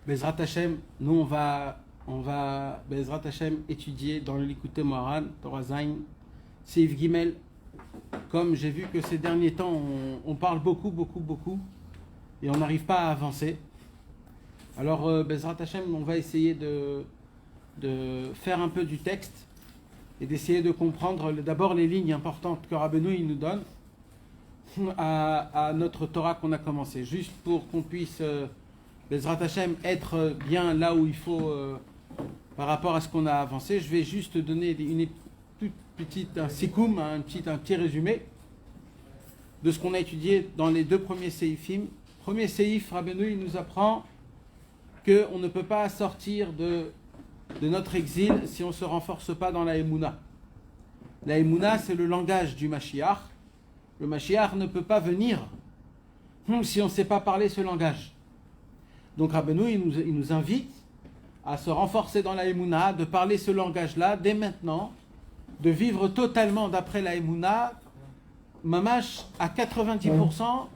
Bezrat Hashem, nous on va Bezrat Hashem étudier dans le Likutei Moharan, Torah Zayin, Seif Gimel. Comme j'ai vu que ces derniers temps, on parle beaucoup, et on n'arrive pas à avancer. Alors Bezrat Hashem, on va essayer de faire un peu du texte et d'essayer de comprendre d'abord les lignes importantes que Rabbeinu il nous donne à notre Torah qu'on a commencé, juste pour qu'on puisse Bezrat Hashem être bien là où il faut par rapport à ce qu'on a avancé. Je vais juste donner une petite un sikoum, un petit résumé de ce qu'on a étudié dans les deux premiers séifim. Premier séif, Rabbeinu il nous apprend qu'on ne peut pas sortir de notre exil si on ne se renforce pas dans la Emouna. La Emouna, c'est le langage du Mashiach. Le Mashiach ne peut pas venir si on ne sait pas parler ce langage. Donc Rabbeinu, il nous invite à se renforcer dans la Emouna, de parler ce langage-là dès maintenant, de vivre totalement d'après la Emouna, mamash à 90%,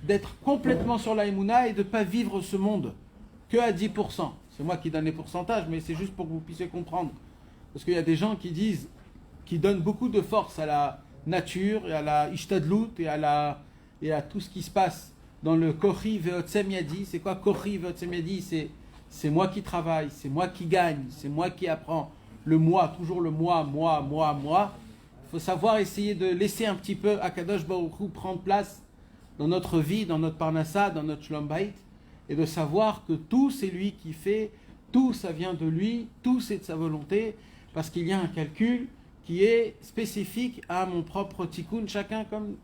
d'être complètement sur la Emouna et de ne pas vivre ce monde que à 10%. C'est moi qui donne les pourcentages, mais c'est juste pour que vous puissiez comprendre. Parce qu'il y a des gens qui donnent beaucoup de force à la nature, et à la ishtadlut, et à tout ce qui se passe dans le Kochi Ve'otsem Yadi. C'est quoi Kochi Ve'otsem Yadi? C'est moi qui travaille, c'est moi qui gagne, c'est moi qui apprends. Le moi, toujours le moi. Il faut savoir essayer de laisser un petit peu Akadosh Baruch Hu prendre place dans notre vie, dans notre parnassa, dans notre shlom bayit, et de savoir que tout c'est lui qui fait, tout ça vient de lui, tout c'est de sa volonté, parce qu'il y a un calcul qui est spécifique à mon propre tikkun, chacun comme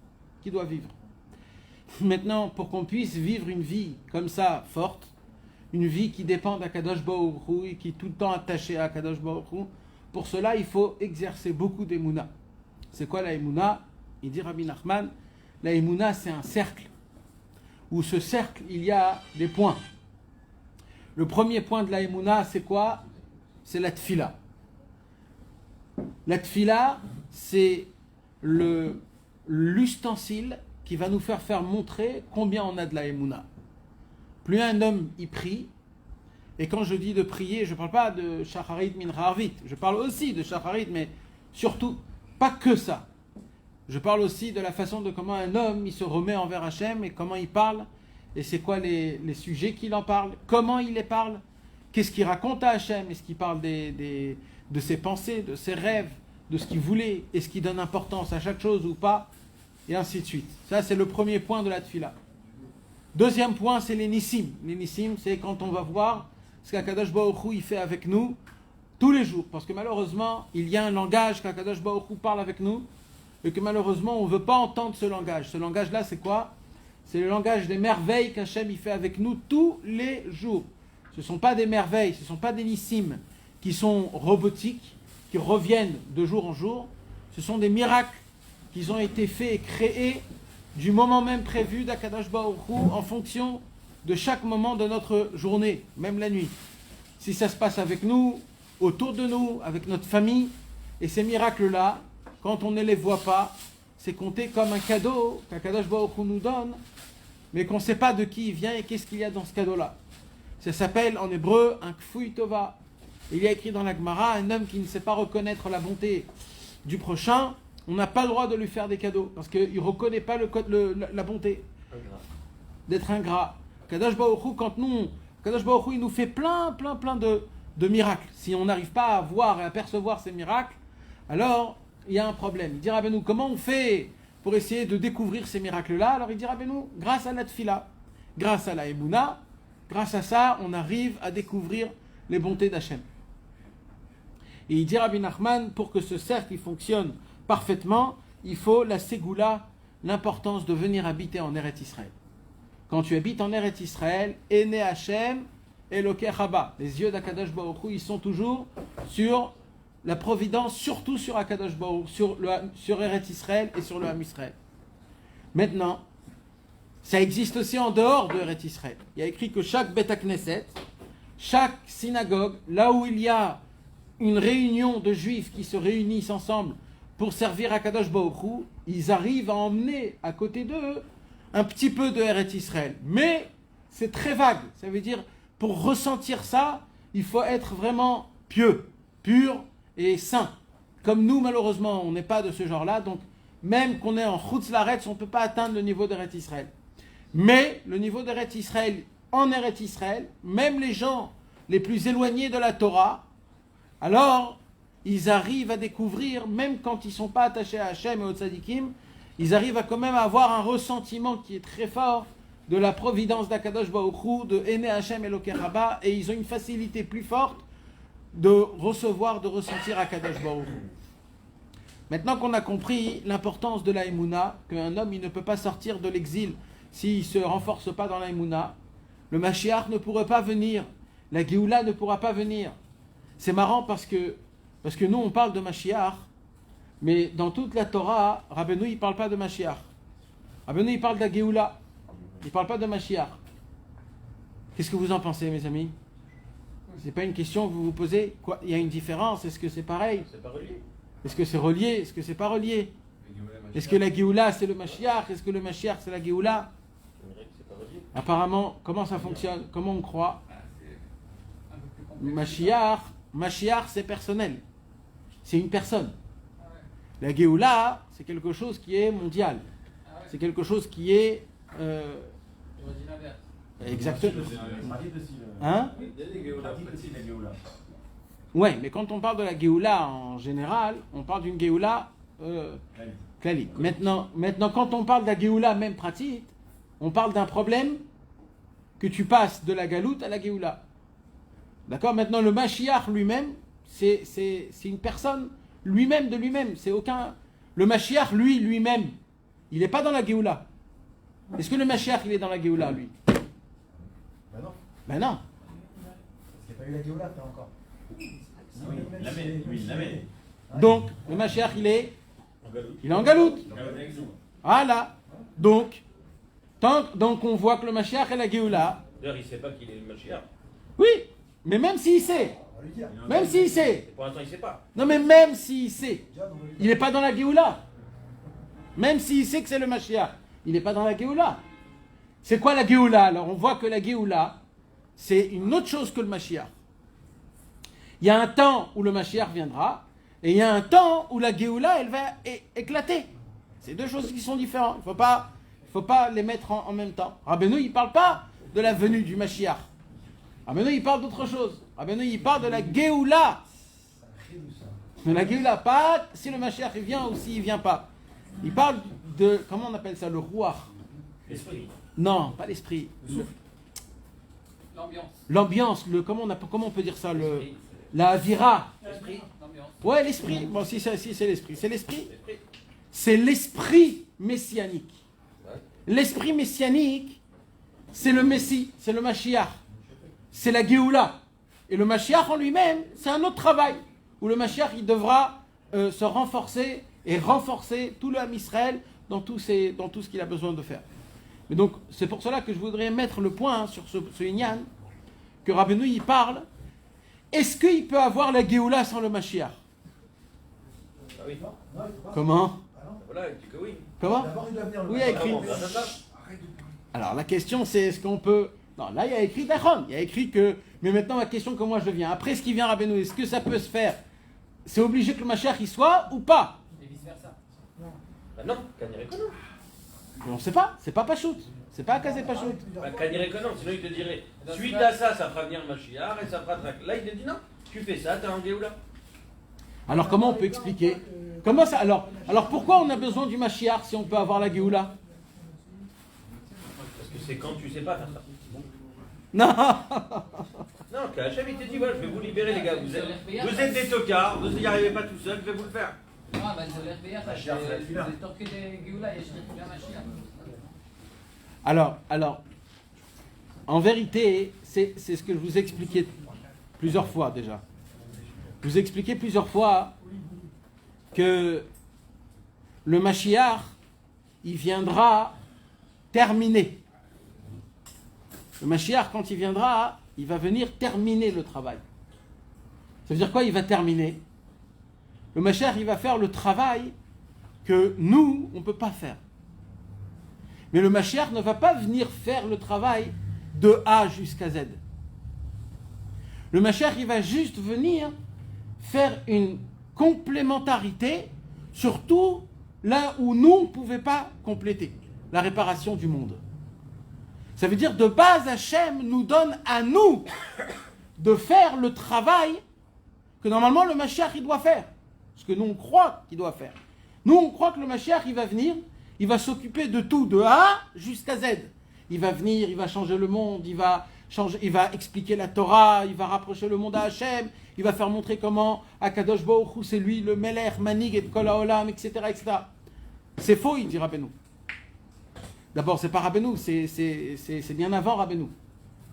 qui doit vivre. Maintenant, pour qu'on puisse vivre une vie comme ça, forte, une vie qui dépend d'Akadosh Baruch Hu et qui est tout le temps attachée à Akadosh Baruch Hu, pour cela il faut exercer beaucoup d'émouna. C'est quoi la émouna? Il dit Rabbi Nachman, la émouna c'est un cercle, où ce cercle il y a des points. Le premier point de la émouna c'est quoi? C'est la tfila. La tfila c'est l'ustensile qui va nous faire montrer combien on a de la émouna. Plus un homme y prie, et quand je dis de prier, je ne parle pas de shacharit mincha arvit, je parle aussi de shacharit, mais surtout, pas que ça. Je parle aussi de la façon de comment un homme il se remet envers Hachem et comment il parle, et c'est quoi les sujets qu'il en parle, comment il les parle, qu'est-ce qu'il raconte à Hachem, est-ce qu'il parle de ses pensées, de ses rêves, de ce qu'il voulait, est-ce qu'il donne importance à chaque chose ou pas, et ainsi de suite. Ça c'est le premier point de la tfila. Deuxième point, c'est les nissim. Les nissim, c'est quand on va voir ce qu'Akadosh Baruch Hu il fait avec nous tous les jours. Parce que malheureusement, il y a un langage qu'Akadosh Baruch Hu parle avec nous et que malheureusement, on ne veut pas entendre ce langage. Ce langage-là, c'est quoi? C'est le langage des merveilles qu'Hachem il fait avec nous tous les jours. Ce ne sont pas des merveilles, ce ne sont pas des nissim qui sont robotiques, qui reviennent de jour en jour. Ce sont des miracles qui ont été faits et créés du moment même prévu d'Akadosh Baruch Hu en fonction de chaque moment de notre journée, même la nuit. Si ça se passe avec nous, autour de nous, avec notre famille, et ces miracles-là, quand on ne les voit pas, c'est compté comme un cadeau qu'Akadosh Baruch Hu nous donne, mais qu'on ne sait pas de qui il vient et qu'est-ce qu'il y a dans ce cadeau-là. Ça s'appelle en hébreu un kfui tova. Il y a écrit dans la Gemara, un homme qui ne sait pas reconnaître la bonté du prochain, on n'a pas le droit de lui faire des cadeaux, parce qu'il ne reconnaît pas la bonté. D'être ingrat. Kadosh Baruch Hu, Kadosh Baruch Hu, il nous fait plein de miracles. Si on n'arrive pas à voir et à percevoir ces miracles, alors il y a un problème. Il dira Rabbeinu, comment on fait pour essayer de découvrir ces miracles-là? Alors il dira Rabbeinu, grâce à la tfila, grâce à la émouna, grâce à ça, on arrive à découvrir les bontés d'Hachem. Et il dit Rabbi Nachman, pour que ce cercle fonctionne parfaitement, il faut la ségoula, l'importance de venir habiter en Eretz Israël. Quand tu habites en Eretz Israël, Ene Hashem, Elokei Chaba. Les yeux d'Akadosh Baruch Hu, ils sont toujours sur la providence, surtout sur Akadosh Baruch Hu, sur Eretz Israël et sur le Ham Israël. Maintenant, ça existe aussi en dehors de Eretz Israël. Il y a écrit que chaque Beth Knesset, chaque synagogue, là où il y a une réunion de juifs qui se réunissent ensemble pour servir Akadosh Baruch Hu, ils arrivent à emmener à côté d'eux un petit peu de Eretz Israël. Mais c'est très vague. Ça veut dire pour ressentir ça, il faut être vraiment pieux, pur et saint. Comme nous, malheureusement, on n'est pas de ce genre-là, donc même qu'on est en Chutz Laaretz, on ne peut pas atteindre le niveau d'Eretz Israël. Mais le niveau d'Eretz Israël, en Eretz Israël, même les gens les plus éloignés de la Torah, alors ils arrivent à découvrir, même quand ils ne sont pas attachés à Hachem et aux tzadikim, ils arrivent à quand même avoir un ressentiment qui est très fort de la providence d'Akadosh Baruch Hu, de Ene Hachem Elokei Rabba, et ils ont une facilité plus forte de recevoir, de ressentir Akadosh Baruch Hu. Maintenant qu'on a compris l'importance de la Emouna, qu'un homme il ne peut pas sortir de l'exil s'il ne se renforce pas dans la Emouna, le Mashiach ne pourrait pas venir, la Géoula ne pourra pas venir. C'est marrant parce que nous on parle de Mashiach, mais dans toute la Torah, Rabbeinu il ne parle pas de Mashiach. Rabbeinu il parle de la Géoula, il ne parle pas de Mashiach. Qu'est-ce que vous en pensez, mes amis? C'est pas une question que vous vous posez. Quoi? Il y a une différence, est-ce que c'est pareil? C'est pas relié. Est-ce que c'est relié? Est-ce que c'est pas relié? Est-ce que la Géoula c'est le Mashiach? Est-ce que le Mashiach c'est la Géoula? Apparemment, comment ça fonctionne? Comment on croit? Mashiach c'est personnel. C'est une personne. La Géoula c'est quelque chose qui est mondial. C'est quelque chose qui est... Exactement. Hein? Ouais, mais quand on parle de la Géoula en général, on parle d'une Géoula clalique. Maintenant, quand on parle de la Géoula même pratique, on parle d'un problème que tu passes de la Galoute à la Géoula. D'accord? Maintenant, le Mashiach lui-même, c'est une personne lui-même de lui-même. C'est aucun... Le Mashiach, lui-même, il n'est pas dans la Géoula. Est-ce que le Mashiach, il est dans la Géoula, lui? Ben non. Ben non. Parce qu'il n'y a pas eu la Géoula, t'as encore. Oui, il l'amène. Donc, le Mashiach, il est en Galoute. Voilà. Donc, on voit que le Mashiach est la Géoula. D'ailleurs, il ne sait pas qu'il est le Mashiach. Oui, mais même s'il sait. Même s'il sait. Pour l'instant, il ne sait pas. Non, mais même s'il sait. Il n'est pas dans la Géoula. Même s'il sait que c'est le Mashiach. Il n'est pas dans la Géoula. C'est quoi la Géoula? Alors, on voit que la Géoula, c'est une autre chose que le Mashiach. Il y a un temps où le Mashiach viendra, et il y a un temps où la Géoula, elle va éclater. C'est deux choses qui sont différentes. Il ne faut pas les mettre en même temps. Rabbeinu, il ne parle pas de la venue du Mashiach. Rabbeinu, il parle d'autre chose. Rabbeinu, il parle de la Géoula. De la Géoula, pas si le Mashiach il vient ou s'il ne vient pas. Il parle de, comment on appelle ça, le Ruach. L'esprit. Non, pas l'esprit. L'ambiance, comment on peut dire ça, la Avira. L'esprit. Ouais, l'esprit. Bon, si c'est l'esprit. C'est l'esprit. C'est l'esprit messianique. L'esprit messianique, c'est le Messie, c'est le Mashiach. C'est la Géoula. Et le Mashiach en lui-même, c'est un autre travail. Où le Mashiach, il devra se renforcer et renforcer tout le Ham Israël dans tout ce qu'il a besoin de faire. Mais donc, c'est pour cela que je voudrais mettre le point sur ce Inyan, que Rabbeinu y parle. Est-ce qu'il peut avoir la Géoula sans le Mashiach? Ah oui. Comment? Voilà, il dit que oui. Comment? Oui, il y a écrit. Alors, la question, c'est est-ce qu'on peut... Non, là, il y a écrit Dachon. Il y a écrit que... Mais maintenant, la question que moi je viens. Après ce qui vient Rabbeinu, est-ce que ça peut se faire? C'est obligé que le Mashiach y soit ou pas? Et vice-versa. Bah non, Kaniré Konon. On ne sait pas. C'est pas Pachout. C'est pas Kazé Pachout. Bah Kaniré Konon, sinon il te dirait, suite à ça, ça fera venir le Mashiach et ça fera... Là, il te dit non, tu fais ça, t'es en Géoula. Alors, comment on peut expliquer? Comment ça? Alors, pourquoi on a besoin du Mashiach si on peut avoir la Géoula? Parce que c'est quand tu sais pas faire ça. Non. Non, qu'Hachem il te dit, voilà, je vais vous libérer les gars, vous êtes des tocards, vous n'y arrivez pas tout seul, je vais vous le faire. Ah, bah, זה הולך ביחד, זה תוך כדי גאולה, יש גם משיח. Alors, en vérité, c'est ce que je vous ai expliqué plusieurs fois déjà. Je vous ai expliqué plusieurs fois que le Mashiach, il viendra terminer. Le Mashiach, quand il viendra, il va venir terminer le travail. Ça veut dire quoi, il va terminer? Le Mashiach, il va faire le travail que nous, on ne peut pas faire. Mais le Mashiach ne va pas venir faire le travail de A jusqu'à Z. Le Mashiach, il va juste venir faire une complémentarité, surtout là où nous, on ne pouvait pas compléter la réparation du monde. Ça veut dire, de base, Hachem nous donne à nous de faire le travail que normalement le Mashiach, il doit faire. Ce que nous, on croit qu'il doit faire. Nous, on croit que le Mashiach, il va venir, il va s'occuper de tout, de A jusqu'à Z. Il va venir, il va changer le monde, il va expliquer la Torah, il va rapprocher le monde à Hachem, il va faire montrer comment Akadosh Baruch Hu, c'est lui le Melech, Manig et Kol HaOlam, etc., etc. C'est faux, il dit Rabbeinu. D'abord, c'est pas Rabbeinu, c'est bien avant Rabbeinu.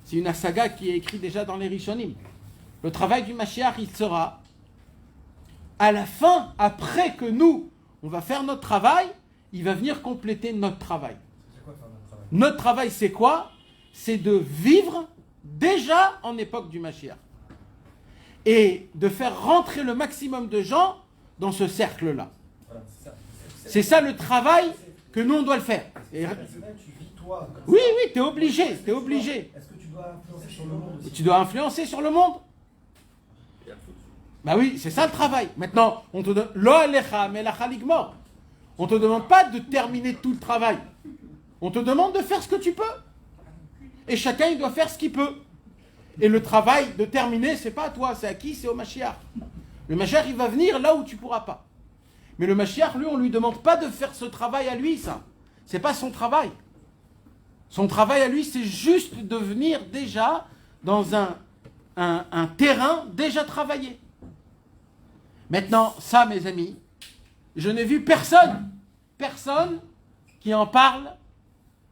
C'est une saga qui est écrite déjà dans les Rishonim. Le travail du Mashiach, il sera à la fin, après que nous, on va faire notre travail, il va venir compléter notre travail. C'est quoi faire notre travail? Notre travail, c'est quoi? C'est de vivre déjà en époque du Mashiach. Et de faire rentrer le maximum de gens dans ce cercle-là. Voilà, C'est ça le travail que nous, on doit le faire. Et... personnel, tu vis toi. comme Oui, ça. oui, t'es obligé, t'es obligé. Est-ce que tu dois influencer sur le monde Et aussi? tu dois influencer sur le monde. Bah oui, c'est ça le travail. Maintenant, on te donne Lo alecha melacha ligmor. On te demande pas de terminer tout le travail. On te demande de faire ce que tu peux. Et chacun, il doit faire ce qu'il peut. Et le travail de terminer, c'est pas à toi, c'est à qui? C'est au Mashiach. Le Mashiach, il va venir là où tu pourras pas. Mais le Mashiach, lui, on lui demande pas de faire ce travail à lui, ça. C'est pas son travail. Son travail à lui, c'est juste de venir déjà dans un terrain déjà travaillé. Maintenant, ça, mes amis, je n'ai vu personne qui en parle.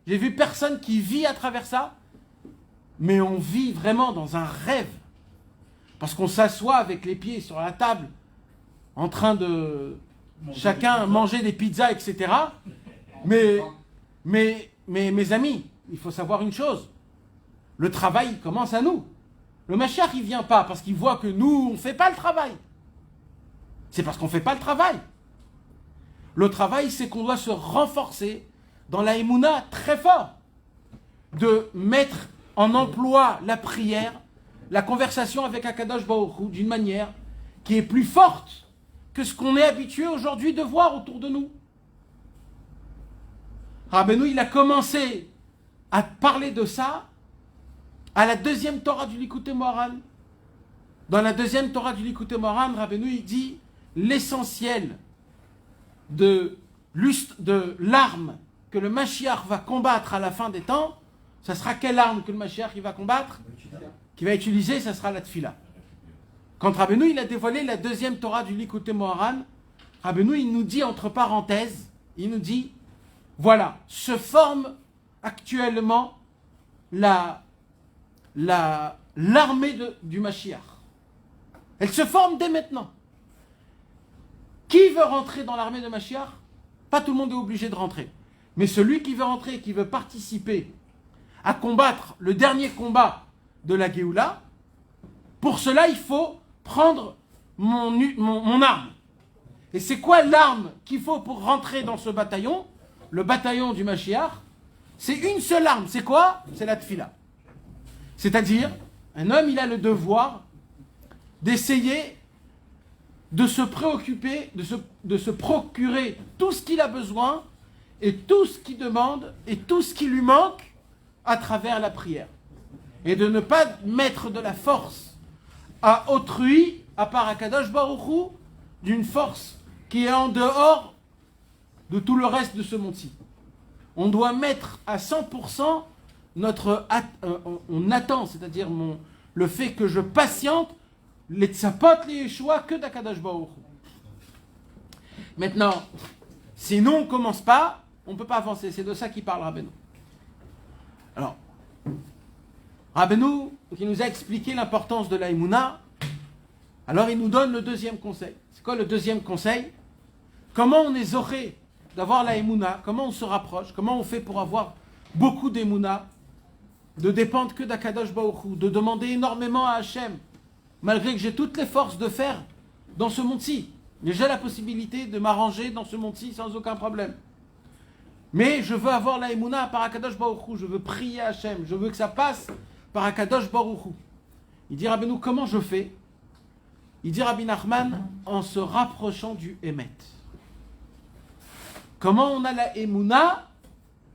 J'ai vu personne qui vit à travers ça. Mais on vit vraiment dans un rêve. Parce qu'on s'assoit avec les pieds sur la table, en train de chacun manger des pizzas, etc. Mais mes amis, il faut savoir une chose. Le travail, il commence à nous. Le Mashiach, il ne vient pas parce qu'il voit que nous, on ne fait pas le travail. C'est parce qu'on ne fait pas le travail. Le travail, c'est qu'on doit se renforcer dans la Emouna très fort. De mettre en emploi la prière, la conversation avec Akadosh Baruch Hu d'une manière qui est plus forte que ce qu'on est habitué aujourd'hui de voir autour de nous. Rabbeinu, il a commencé à parler de ça à la deuxième Torah du Likutei Moharan. Dans la deuxième Torah du Likutei Moharan, Rabbeinu, il dit l'essentiel de l'arme que le Mashiach va combattre à la fin des temps. Ça sera quelle arme que le Mashiach il va combattre? Qu'il va utiliser, ça sera la tfila. Quand Rabbeinu il a dévoilé la deuxième Torah du Likutei Moharan, Rabbeinu il nous dit entre parenthèses, il nous dit, voilà, se forme actuellement l'armée du Mashiach. Elle se forme dès maintenant. Qui veut rentrer dans l'armée de Mashiach? Pas tout le monde est obligé de rentrer. Mais celui qui veut rentrer, qui veut participer à combattre le dernier combat de la Géoula, pour cela, il faut prendre mon arme. Et c'est quoi l'arme qu'il faut pour rentrer dans ce bataillon? Le bataillon du Mashiach, c'est une seule arme. C'est quoi? C'est la tfila. C'est-à-dire, un homme, il a le devoir d'essayer de se préoccuper, de se procurer tout ce qu'il a besoin et tout ce qu'il demande et tout ce qui lui manque à travers la prière. Et de ne pas mettre de la force à autrui, à part à Kadosh Baruch Hu, d'une force qui est en dehors de tout le reste de ce monde-ci. On doit mettre à 100% on attend, c'est-à-dire le fait que je patiente les tzapot, les Yeshua, que d'Akadosh Baruch Hu. Maintenant, si nous on ne commence pas, on ne peut pas avancer. C'est de ça qu'il parle Rabbeinu. Alors, Rabbeinu, qui nous a expliqué l'importance de la Emouna, alors il nous donne le deuxième conseil. C'est quoi le deuxième conseil? Comment on est zoré d'avoir la Emouna? Comment on se rapproche? Comment on fait pour avoir beaucoup d'Emouna? De dépendre que d'Akadosh Baruch Hu, de demander énormément à Hachem, malgré que j'ai toutes les forces de faire dans ce monde-ci. J'ai la possibilité de m'arranger dans ce monde-ci sans aucun problème. Mais je veux avoir la Emouna par Akadosh Baruch Hu, je veux prier Hachem, je veux que ça passe par Akadosh Baruch Hu. Il dit Rabbeinu, comment je fais? Il dit Rabbi Nachman, en se rapprochant du Emet. Comment on a la Emouna?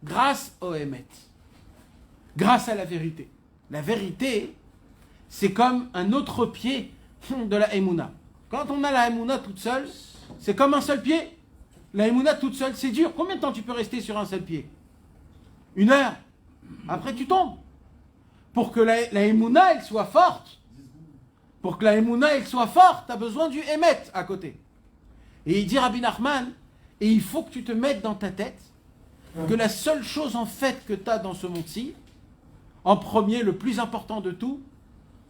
Grâce au Emet. Grâce à la vérité. La vérité, c'est comme un autre pied de la Emouna. Quand on a la Emouna toute seule, c'est comme un seul pied. La Emouna toute seule, c'est dur. Combien de temps tu peux rester sur un seul pied? 1 heure. Après, tu tombes. Pour que la Emouna, elle soit forte, pour que la Emouna, elle soit forte, tu as besoin du Emet à côté. Et il dit Rabbi Nachman, et il faut que tu te mettes dans ta tête que la seule chose en fait que tu as dans ce monde-ci, en premier, le plus important de tout,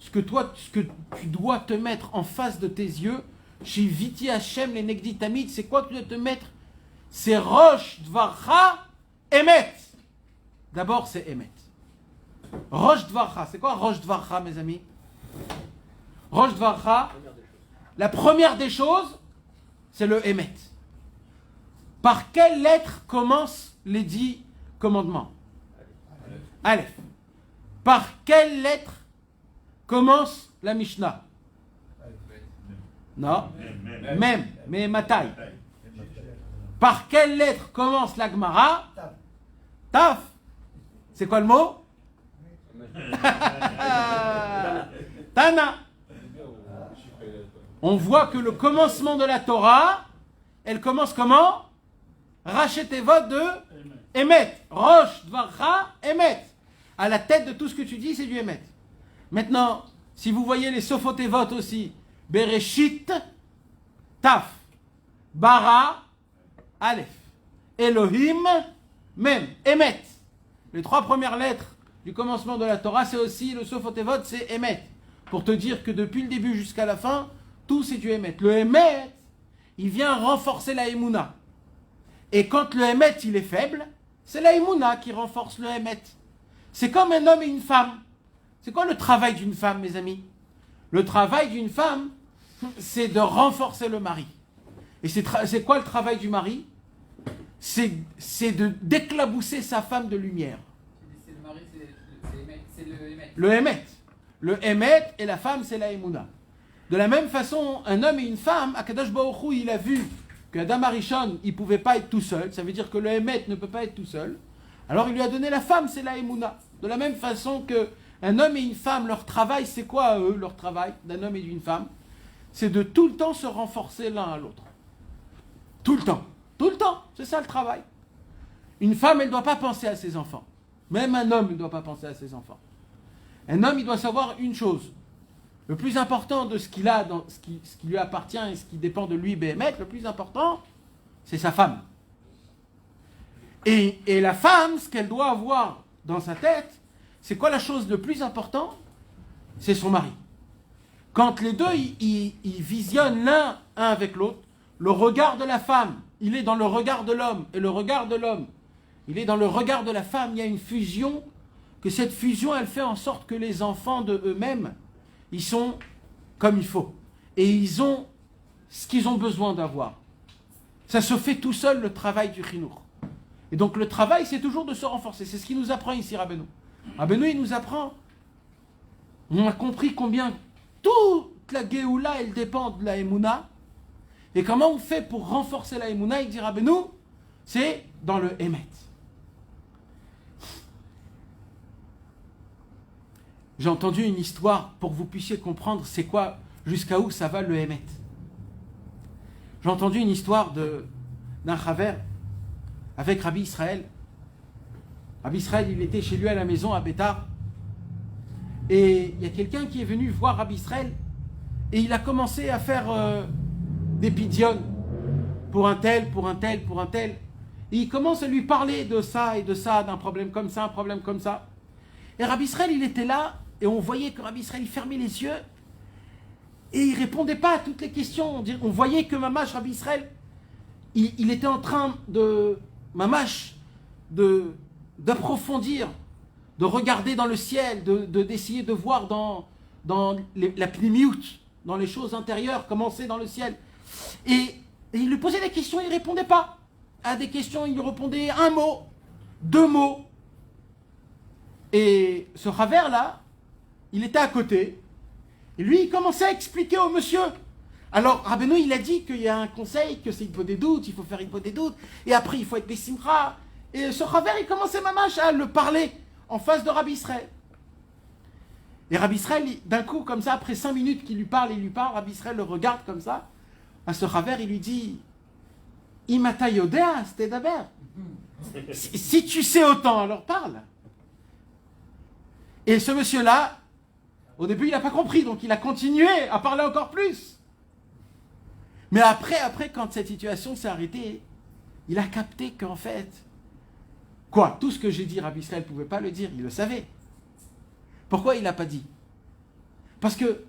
ce que tu dois te mettre en face de tes yeux, chez Viti Hashem, les Negditamid, c'est quoi que tu dois te mettre? C'est Rosh Dvarcha Emet. D'abord, c'est Emet. Rosh Dvarcha, c'est quoi Rosh Dvarcha, mes amis? Rosh Dvarcha, la première des choses, c'est le Emet. Par quelle lettre commencent les 10 commandements? Aleph. Par quelle lettre commence la Mishnah? Non. Même, mais Matai. Par quelle lettre commence la Gemara? Taf. C'est quoi le mot? Tana. On voit que le commencement de la Torah, elle commence comment? Rachetevot de Emet. Rosh, Dvarcha, Emet. À la tête de tout ce que tu dis, c'est du Emet. Maintenant, si vous voyez les Sofotevot aussi, Bereshit, Taf, Bara, Aleph, Elohim, Mem, Emet. Les 3 premières lettres du commencement de la Torah, c'est aussi le Sofotevot, c'est Emet. Pour te dire que depuis le début jusqu'à la fin, tout c'est du Emet. Le Emet, il vient renforcer la Emouna. Et quand le Emet, il est faible, c'est la Emouna qui renforce le Emet. C'est comme un homme et une femme. C'est quoi le travail d'une femme, mes amis? Le travail d'une femme, c'est de renforcer le mari. Et c'est quoi le travail du mari? C'est de d'éclabousser sa femme de lumière. C'est le mari, c'est le Emet. Le Emet. Le Emet et la femme, c'est la Emouna. De la même façon, un homme et une femme, Akadosh Baruch Hu, il a vu qu'Adam Arishon, il ne pouvait pas être tout seul. Ça veut dire que le Emet ne peut pas être tout seul. Alors il lui a donné la femme, c'est la Emouna. De la même façon qu'un homme et une femme, leur travail, c'est quoi eux, leur travail d'un homme et d'une femme? C'est de tout le temps se renforcer l'un à l'autre. Tout le temps. Tout le temps. C'est ça le travail. Une femme, elle ne doit pas penser à ses enfants. Même un homme, il ne doit pas penser à ses enfants. Un homme, il doit savoir une chose. Le plus important de ce qu'il a, ce qui lui appartient et ce qui dépend de lui, Béhémet, le plus important, c'est sa femme. Et la femme, ce qu'elle doit avoir dans sa tête, c'est quoi la chose le plus importante? C'est son mari. Quand les deux, ils visionnent l'un avec l'autre, le regard de la femme, il est dans le regard de l'homme, et le regard de l'homme, il est dans le regard de la femme. Il y a une fusion, que cette fusion, elle fait en sorte que les enfants de eux-mêmes, ils sont comme il faut. Et ils ont ce qu'ils ont besoin d'avoir. Ça se fait tout seul, le travail du chinour. Et donc le travail, c'est toujours de se renforcer. C'est ce qu'il nous apprend ici, Rabbeinu. Rabbeinu, il nous apprend. On a compris combien toute la Géoula, elle dépend de la Emouna. Et comment on fait pour renforcer la Emouna? Il dit Rabbeinu, c'est dans le Emet. J'ai entendu une histoire pour que vous puissiez comprendre c'est quoi, jusqu'à où ça va le Emet. J'ai entendu une histoire d'un Chaver avec Rabbi Israël. Rabbi Israël, il était chez lui à la maison à Bétar. Et il y a quelqu'un qui est venu voir Rabbi Israël et il a commencé à faire des pidionnes pour un tel, pour un tel, pour un tel. Et il commence à lui parler de ça et de ça, d'un problème comme ça, un problème comme ça. Et Rabbi Israël, il était là et on voyait que Rabbi Israël, il fermait les yeux et il répondait pas à toutes les questions. On voyait que Mamash, Rabbi Israël, il était en train de, Mamash, d'approfondir, de regarder dans le ciel, d'essayer de voir dans la pnimiout, dans les choses intérieures, comment c'est dans le ciel. Et il lui posait des questions, il ne répondait pas. À des questions, il lui répondait un mot, 2 mots. Et ce Chaver là, il était à côté, Et lui, il commençait à expliquer au monsieur. Alors, Rabbeinu, il a dit qu'il y a un conseil, que c'est il faut des doutes, il faut faire il faut des doutes, et après, il faut être Bessimra. Et ce Chaver, il commençait mamache à le parler en face de Rabbi Israël. Et Rabbi Israël, d'un coup, comme ça, après 5 minutes qu'il lui parle, Rabbi Israël le regarde comme ça. À ce Chaver, il lui dit Imata Yodea, c'était d'abord. Si tu sais autant, alors parle. Et ce monsieur-là, au début, il n'a pas compris, donc il a continué à parler encore plus. Mais après, quand cette situation s'est arrêtée, il a capté qu'en fait, quoi, tout ce que j'ai dit, Rabbi Israël ne pouvait pas le dire, il le savait. Pourquoi il n'a pas dit? Parce que,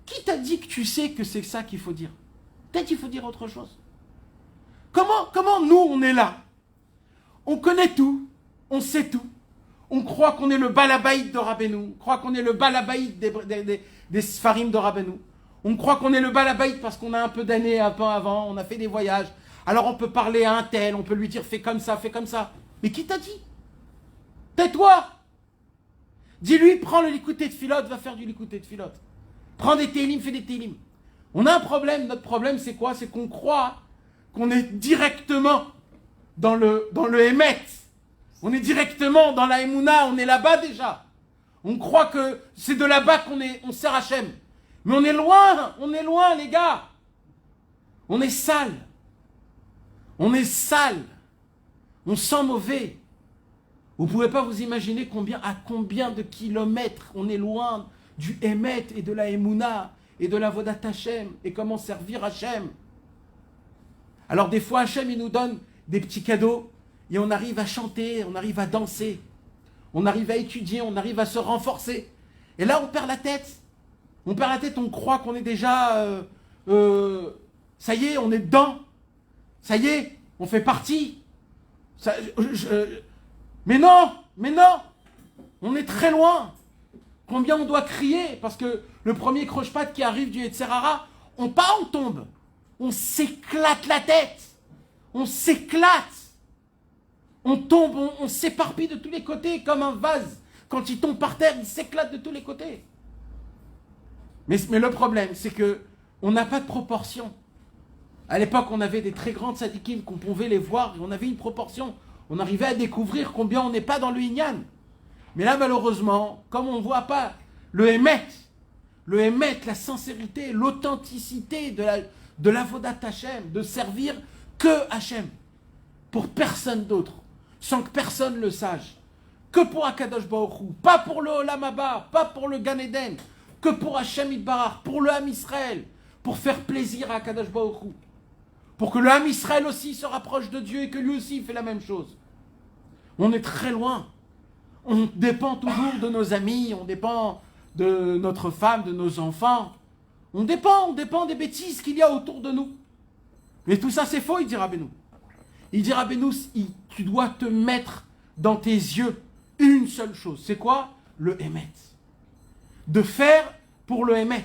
qui t'a dit que tu sais que c'est ça qu'il faut dire? Peut-être qu'il faut dire autre chose. Comment nous, on est là? On connaît tout, on sait tout. On croit qu'on est le balabaïd de Rabbeinu, on croit qu'on est le balabaïd des Sfarim de Rabbeinu. On croit qu'on est le balabaïd parce qu'on a un peu d'années un peu avant, on a fait des voyages. Alors on peut parler à un tel, on peut lui dire fais comme ça, fais comme ça. Mais qui t'a dit? Tais-toi! Dis-lui, prends le likuté de filote, va faire du likuté de filote. Prends des télim, fais des télim. On a un problème, notre problème c'est quoi? C'est qu'on croit qu'on est directement dans le Hémet. On est directement dans la Emouna, on est là-bas déjà. On croit que c'est de là-bas qu'on sert Hachem. Mais on est loin les gars. On est sale. On est sale. On sent mauvais. Vous ne pouvez pas vous imaginer à combien de kilomètres on est loin du Hémet et de la Emouna et de la Vodat Hachem et comment servir Hachem. Alors des fois Hachem il nous donne des petits cadeaux et on arrive à chanter, on arrive à danser, on arrive à étudier, on arrive à se renforcer. Et là on perd la tête. On perd la tête, on croit qu'on est déjà... ça y est, on est dedans. Ça y est, on fait partie. Mais non, on est très loin. Combien on doit crier? Parce que le premier croche-patte qui arrive du Yetzerara, on tombe. On s'éclate la tête. On s'éclate. On tombe, on s'éparpille de tous les côtés comme un vase. Quand il tombe par terre, il s'éclate de tous les côtés. Mais le problème, c'est que on n'a pas de proportion. À l'époque, on avait des très grandes tzadikim qu'on pouvait les voir et on avait une proportion. On arrivait à découvrir combien on n'est pas dans le Inyan. Mais là, malheureusement, comme on ne voit pas le Hémet, la sincérité, l'authenticité de la Vodat Hachem, de servir que Hachem, pour personne d'autre, sans que personne le sache, que pour Akadosh Baruch Hu, pas pour le Olam Haba, pas pour le Gan Eden, que pour Hachem Yitbarach, pour le Ham Israël, pour faire plaisir à Akadosh Baruch Hu, pour que le Ham Israël aussi se rapproche de Dieu et que lui aussi fait la même chose. On est très loin. On dépend toujours de nos amis, on dépend de notre femme, de nos enfants. On dépend des bêtises qu'il y a autour de nous. Mais tout ça c'est faux, il dit Rabbeinu. Il dit Rabbeinu, tu dois te mettre dans tes yeux une seule chose. C'est quoi? Le Hémet. De faire pour le Hémet.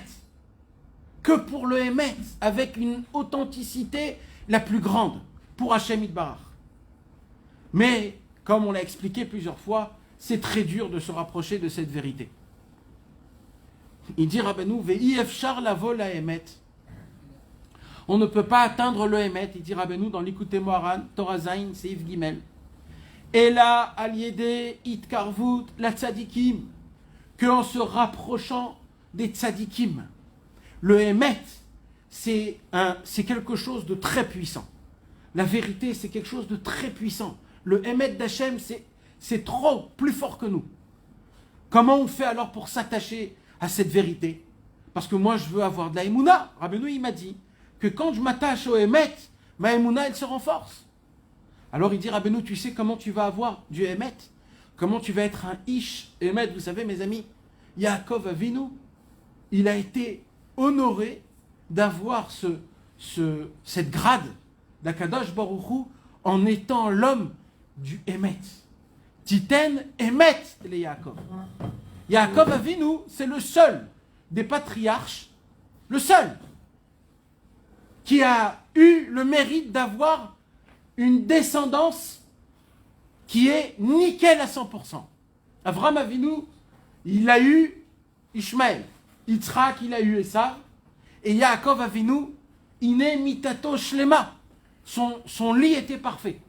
Que pour le Hémet, avec une authenticité la plus grande, pour Hachem Yitbarach. Mais, comme on l'a expliqué plusieurs fois, c'est très dur de se rapprocher de cette vérité. Il dit Rabbeinu, Ve'i efshar lavo la Hémet. On ne peut pas atteindre le Hémet, il dit Rabbeinu dans l'Ikouté Moharan, Torah Zayin, Seif Gimel. Et là, al-yedé, itkarvut, la tzadikim, qu'en se rapprochant des tzadikim. Le Hémet, c'est quelque chose de très puissant. La vérité, c'est quelque chose de très puissant. Le Hémet d'Hachem, c'est trop, plus fort que nous. Comment on fait alors pour s'attacher à cette vérité? Parce que moi, je veux avoir de la Emouna. Rabbeinu, il m'a dit que quand je m'attache au Hémet, ma Emouna, elle se renforce. Alors il dit, Rabbeinu, tu sais comment tu vas avoir du Hémet? Comment tu vas être un Ish Hémet? Vous savez, mes amis, Yaakov Avinu, il a été honoré d'avoir cette grade d'Akadosh Baruch Hu en étant l'homme du Hémet. Titen Hémet les Yaakov. Yaakov Avinu, c'est le seul des patriarches, le seul, qui a eu le mérite d'avoir une descendance qui est nickel à 100%. Avram Avinu, il a eu Ishmaël. Yitzhak, il a eu Esav, et Yaakov Avinu, Ine mitato shlema. Son lit était parfait.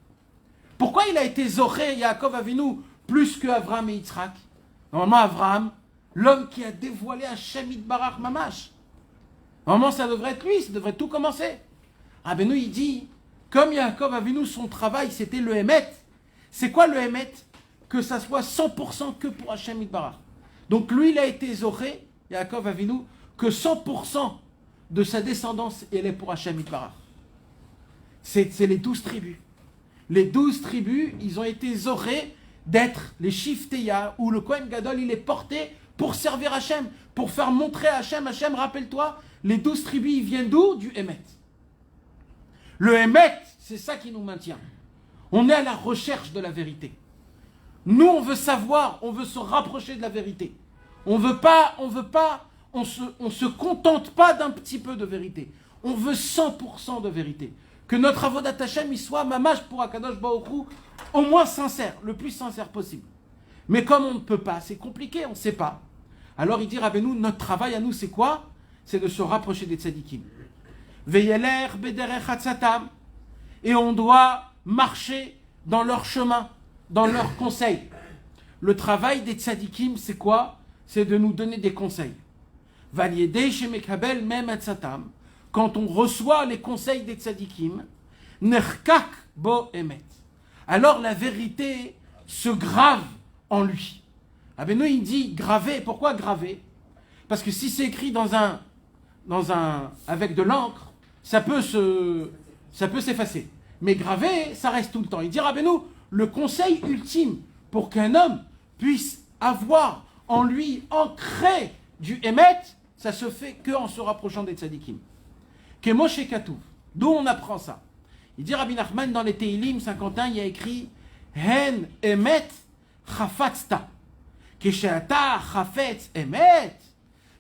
Pourquoi il a été Zoché, Yaakov Avinu, plus que Avraham et Yitzhak? Normalement, Avraham, l'homme qui a dévoilé Hashem Yitbarach Mamash. Normalement, ça devrait être lui, ça devrait tout commencer. Rabbeinu, il dit, comme Yaakov Avinu, son travail, c'était le Hémet. C'est quoi le Hémet? Que ça soit 100% que pour Hashem Yitbarach. Donc lui, il a été Zoché, Yaakov Avinu, que 100% de sa descendance, elle est pour Hashem Yitbarach. C'est les 12 tribus. Les 12 tribus, ils ont été zorés d'être les Shifteya, où le Kohen Gadol, il est porté pour servir Hachem, pour faire montrer à Hachem. Hachem, rappelle-toi, les 12 tribus, ils viennent d'où? Du Hémet. Le Hémet, c'est ça qui nous maintient. On est à la recherche de la vérité. Nous, on veut savoir, on veut se rapprocher de la vérité. On se contente pas d'un petit peu de vérité. On veut 100% de vérité. Que notre avodat Hashem, il soit mamash pour Akadosh Baruch Hu, au moins sincère, le plus sincère possible. Mais comme on ne peut pas, c'est compliqué, on ne sait pas. Alors il dit, Rabbeinu, notre travail à nous, c'est quoi? C'est de se rapprocher des tzadikim. Veyeler bederech hatzatam. Et on doit marcher dans leur chemin, dans leurs conseils. Le travail des tzadikim, c'est quoi? C'est de nous donner des conseils. Valiedei shemekabel mem hatzatam. Quand on reçoit les conseils des tzadikim, nerkak bo emet. Alors la vérité se grave en lui. Rabbeinu, il dit graver. Pourquoi graver? Parce que si c'est écrit avec de l'encre, ça peut s'effacer. Mais graver, ça reste tout le temps. Il dit Rabbeinu, le conseil ultime pour qu'un homme puisse avoir en lui ancré du emet, ça se fait qu'en se rapprochant des tzadikim. Moshe Katouf. D'où on apprend ça? Il dit Rabbi Nachman dans les Teilim 51, il y a écrit Hen emet chafatzta. Kesheata chafetz emet.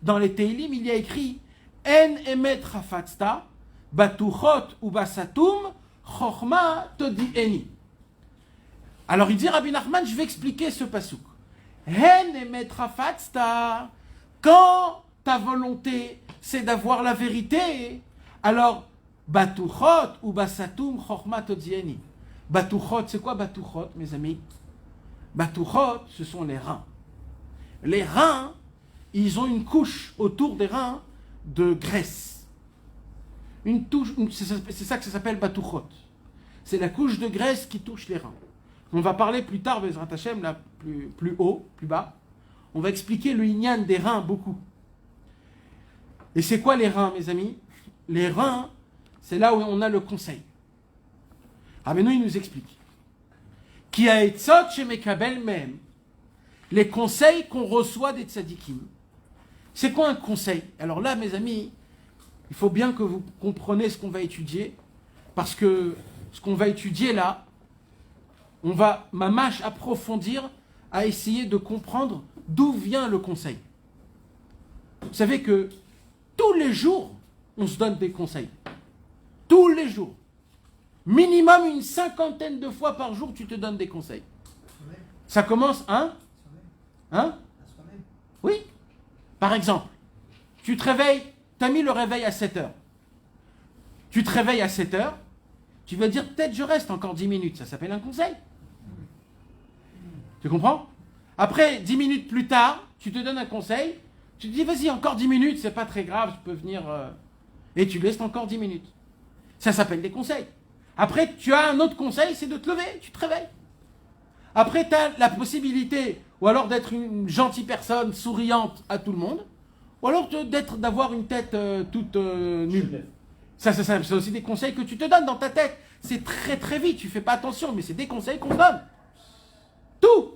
Dans les Teilim, il y a écrit En emet chafatzta, batuchot ou basatum, chochma todieni. Alors il dit Rabbi Nachman, je vais expliquer ce pasouk. Hen emet chafatzta. Quand ta volonté, c'est d'avoir la vérité, alors, Batuchot ou Basatum Chochma Todieni. Batuchot, c'est quoi Batuchot, mes amis? Batuchot, ce sont les reins. Les reins, ils ont une couche autour des reins de graisse. C'est ça que ça s'appelle Batuchot. C'est la couche de graisse qui touche les reins. On va parler plus tard, Bezrat Hashem, là, plus haut, plus bas. On va expliquer le inyan des reins beaucoup. Et c'est quoi les reins, mes amis? Les reins, c'est là où on a le conseil. Rabbeinu, il nous explique. Qui a etzot chez Mekabel même. Les conseils qu'on reçoit des tzadikim. C'est quoi un conseil? Alors là, mes amis, il faut bien que vous compreniez ce qu'on va étudier. Parce que ce qu'on va étudier là, on va mamash approfondir à essayer de comprendre d'où vient le conseil. Vous savez que tous les jours, on se donne des conseils. Tous les jours. Minimum une 50aine de fois par jour, tu te donnes des conseils. Ça commence, hein? Oui. Par exemple, tu te réveilles, tu as mis le réveil à 7 heures. Tu te réveilles à 7 heures, tu vas dire peut-être je reste encore 10 minutes. Ça s'appelle un conseil. Tu comprends? Après, 10 minutes plus tard, tu te donnes un conseil. Tu te dis, vas-y, encore 10 minutes, c'est pas très grave, je peux venir... Et tu laisses encore 10 minutes. Ça s'appelle des conseils. Après, tu as un autre conseil, c'est de te lever, tu te réveilles. Après, tu as la possibilité, ou alors d'être une gentille personne, souriante à tout le monde, ou alors d'avoir une tête toute nulle. Ça, c'est aussi des conseils que tu te donnes dans ta tête. C'est très très vite, tu fais pas attention, mais c'est des conseils qu'on te donne. Tout.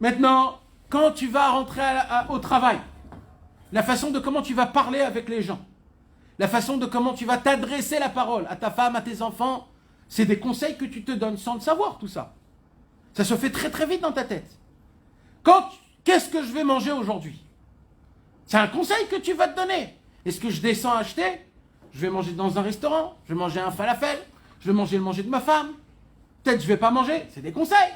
Maintenant, quand tu vas rentrer au travail, la façon de comment tu vas parler avec les gens, la façon de comment tu vas t'adresser la parole à ta femme, à tes enfants, c'est des conseils que tu te donnes sans le savoir, tout ça. Ça se fait très très vite dans ta tête. Qu'est-ce que je vais manger aujourd'hui? C'est un conseil que tu vas te donner. Est-ce que je descends acheter? Je vais manger dans un restaurant, je vais manger un falafel, je vais manger le manger de ma femme. Peut-être je ne vais pas manger, c'est des conseils.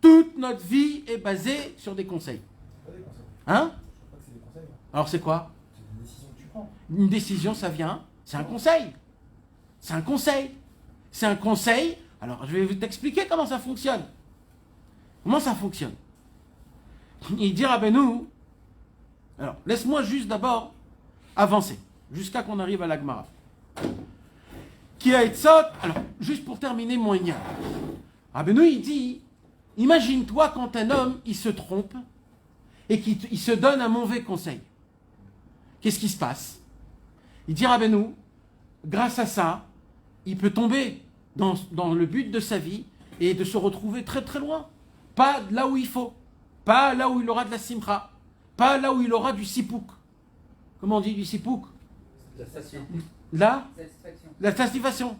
Toute notre vie est basée sur des conseils. Hein? Alors c'est quoi? C'est une décision que tu prends. Une décision, ça vient, c'est un conseil. C'est un conseil. C'est un conseil. Alors, je vais t'expliquer comment ça fonctionne. Comment ça fonctionne? Il dit Rabbeinu, alors, laisse-moi juste d'abord avancer, jusqu'à qu'on arrive à la Gemara. Qui a été ça? Alors, juste pour terminer mon ignan. Rabbeinu, il dit, imagine-toi quand un homme, il se trompe, et qu'il se donne un mauvais conseil. Qu'est-ce qui se passe? Il dit Rabbeinu, grâce à ça, il peut tomber dans le but de sa vie et de se retrouver très très loin. Pas là où il faut. Pas là où il aura de la simcha. Pas là où il aura du sipouk. Comment on dit du sipouk? La station. Là, Satisfaction. la satisfaction.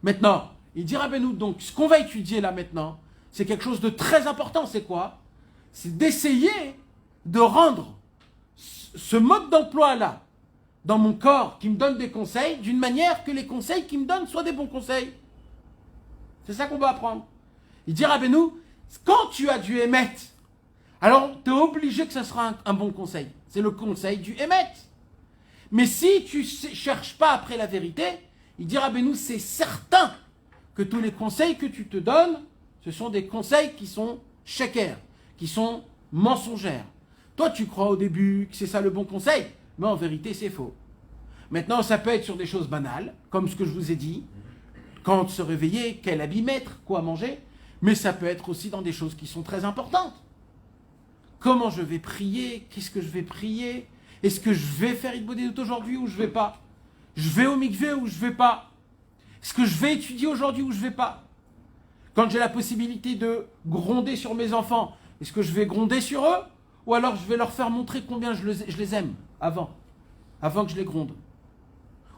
Maintenant, il dit Rabbeinu, donc ce qu'on va étudier là maintenant, c'est quelque chose de très important. C'est quoi? C'est d'essayer de rendre ce mode d'emploi là dans mon corps qui me donne des conseils d'une manière que les conseils qu'il me donne soient des bons conseils. C'est ça qu'on va apprendre. Il dit Rabbeinu, quand tu as du émet, alors tu es obligé que ça sera un bon conseil. C'est le conseil du émet. Mais si tu ne cherches pas après la vérité, il dit Rabbeinu, c'est certain que tous les conseils que tu te donnes, ce sont des conseils qui sont sheker, qui sont mensongères. Toi, tu crois au début que c'est ça le bon conseil, mais en vérité, c'est faux. Maintenant, ça peut être sur des choses banales, comme ce que je vous ai dit, quand se réveiller, quel habit mettre, quoi manger, mais ça peut être aussi dans des choses qui sont très importantes. Comment je vais prier? Qu'est-ce que je vais prier? Est-ce que je vais faire Hitbodedut aujourd'hui ou je vais pas? Je vais au mikvé ou je vais pas? Est-ce que je vais étudier aujourd'hui ou je vais pas? Quand j'ai la possibilité de gronder sur mes enfants, est-ce que je vais gronder sur eux? Ou alors je vais leur faire montrer combien je les aime avant que je les gronde?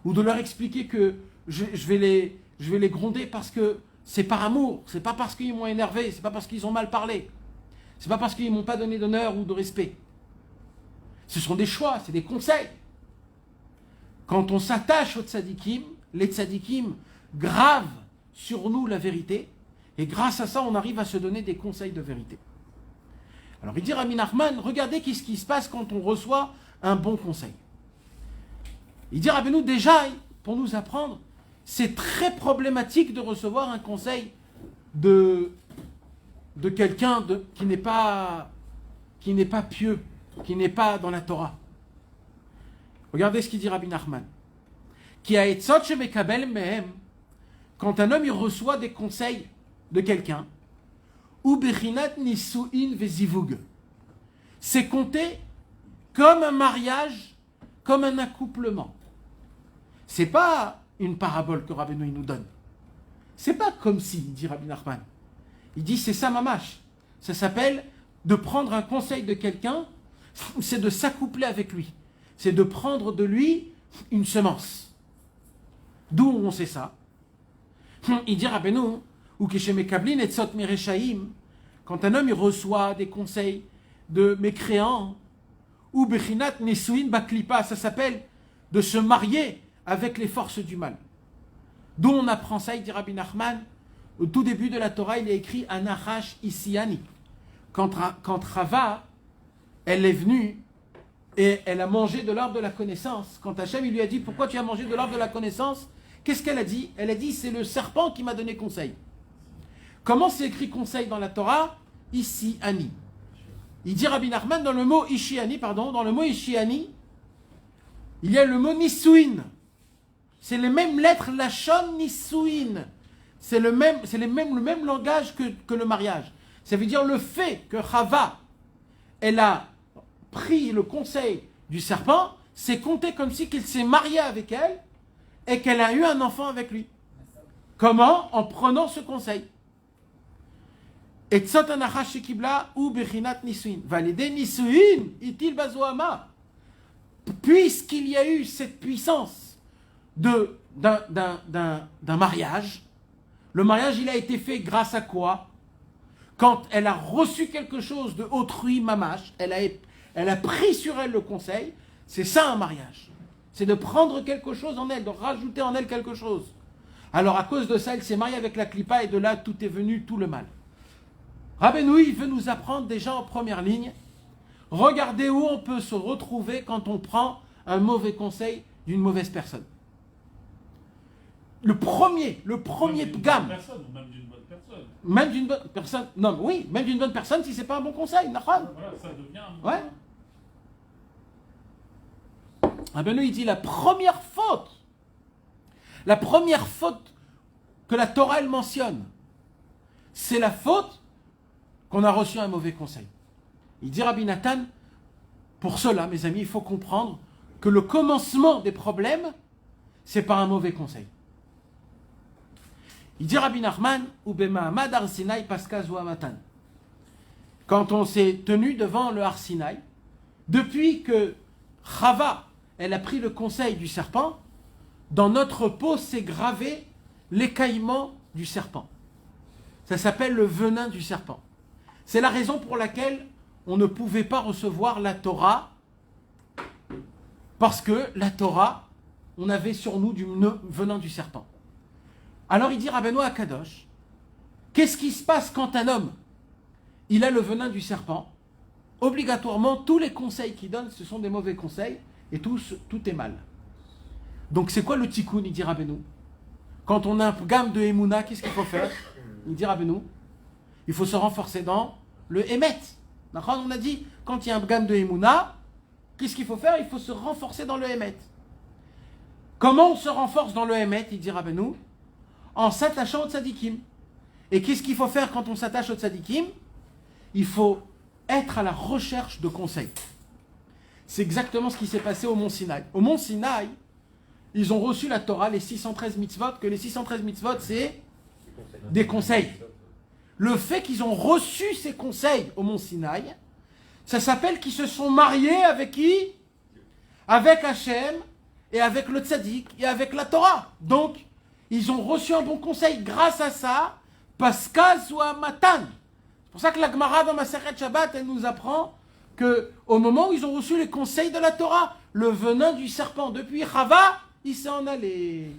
Ou de leur expliquer que je vais les gronder parce que c'est par amour, c'est pas parce qu'ils m'ont énervé, c'est pas parce qu'ils ont mal parlé, c'est pas parce qu'ils m'ont pas donné d'honneur ou de respect. Ce sont des choix, c'est des conseils. Quand on s'attache aux tzadikim, les tzadikim gravent sur nous la vérité, et grâce à ça, on arrive à se donner des conseils de vérité. Alors il dit Rabbi Nachman, regardez qu'est-ce qui se passe quand on reçoit un bon conseil. Il dit Rabbeinu, déjà, pour nous apprendre, c'est très problématique de recevoir un conseil de quelqu'un qui n'est pas pieux, qui n'est pas dans la Torah. Regardez ce qu'il dit Rabbi Nachman. Qui a etzot shemekabel mehem, quand un homme il reçoit des conseils de quelqu'un, ou bechinat nisuin vezivug, c'est compté comme un mariage, comme un accouplement. C'est pas une parabole que Rabbeinu nous donne. C'est pas comme si, dit Rabbi Nachman. Il dit c'est ça mamash. Ça s'appelle de prendre un conseil de quelqu'un, c'est de s'accoupler avec lui. C'est de prendre de lui une semence. D'où on sait ça? Il dit Rabbeinu, ou keshemekablin etzot mireshaim, quand un homme il reçoit des conseils de mécréants, ou bechinat nesuin baklipa, ça s'appelle de se marier avec les forces du mal. D'où on apprend ça, il dit Rabbi Nachman, au tout début de la Torah, il est écrit Anachash Isiani. Quand Rava, elle est venue et elle a mangé de l'arbre de la connaissance, quand Hachem il lui a dit pourquoi tu as mangé de l'arbre de la connaissance, qu'est-ce qu'elle a dit? Elle a dit c'est le serpent qui m'a donné conseil. Comment c'est écrit conseil dans la Torah? Isiani. Il dit Rabbi Nachman dans le mot Ishiani, dans le mot Ishiani, il y a le mot Nisuin. C'est les mêmes lettres, Lachon Nisuin. C'est le même langage que le mariage. Ça veut dire le fait que Chava, elle a pris le conseil du serpent, c'est compté comme si qu'elle s'est mariée avec elle et qu'elle a eu un enfant avec lui. Comment? En prenant ce conseil. Et tzot anachash shekibla ou bechinat nisuin. Validé nisuin, itil bazoama. Puisqu'il y a eu cette puissance d'un mariage, le mariage il a été fait grâce à quoi? Quand elle a reçu quelque chose de autrui mamash, elle a pris sur elle le conseil, c'est ça un mariage. C'est de prendre quelque chose en elle, de rajouter en elle quelque chose. Alors à cause de ça, elle s'est mariée avec la clipa et de là tout est venu, tout le mal. Rabbeinu, il veut nous apprendre déjà en première ligne, Regardez où on peut se retrouver quand on prend un mauvais conseil d'une mauvaise personne. Le premier gamme. Même d'une bonne personne. Même d'une bonne personne. Non, oui, même d'une bonne personne si c'est pas un bon conseil. Voilà, ça devient un Ouais. Rabbeinu, il dit la première faute que la Torah elle mentionne, c'est la faute qu'on a reçu un mauvais conseil. Il dit Rabbi Nathan, pour cela, mes amis, il faut comprendre que le commencement des problèmes, c'est par un mauvais conseil. Il dit Rabbi Nachman, ou Bema'amad Har Sinai Paska Zoamatan. Quand on s'est tenu devant le Har Sinai, depuis que Chava, elle a pris le conseil du serpent, dans notre peau s'est gravé l'écaillement du serpent. Ça s'appelle le venin du serpent. C'est la raison pour laquelle on ne pouvait pas recevoir la Torah, parce que la Torah, on avait sur nous du venin du serpent. Alors il dit Rabbeinu Akadosh, qu'est-ce qui se passe quand un homme, il a le venin du serpent? Obligatoirement, tous les conseils qu'il donne, ce sont des mauvais conseils, et tout est mal. Donc c'est quoi le tikkun, il dit Rabbeinu? Quand on a un gamme de Emouna, qu'est-ce qu'il faut faire? Il dit Rabbeinu, il faut se renforcer dans le Emet. On a dit, quand il y a un gamme de Emouna, qu'est-ce qu'il faut faire? Il faut se renforcer dans le Emet. Comment on se renforce dans le Emet, il dit Rabbeinu? En s'attachant au tzadikim. Et qu'est-ce qu'il faut faire quand on s'attache au tzadikim? Il faut être à la recherche de conseils. C'est exactement ce qui s'est passé au Mont Sinaï. Au Mont Sinaï, ils ont reçu la Torah, les 613 mitzvot, que les 613 mitzvot, c'est des conseils. Le fait qu'ils ont reçu ces conseils au Mont Sinaï, ça s'appelle qu'ils se sont mariés avec qui? Avec Hachem, et avec le tzaddik, et avec la Torah. Donc, ils ont reçu un bon conseil. Grâce à ça, Paska Zoa Matan. C'est pour ça que la Gemara dans Masechet Shabbat, elle nous apprend que au moment où ils ont reçu les conseils de la Torah, le venin du serpent, depuis Chava, il s'est en allé.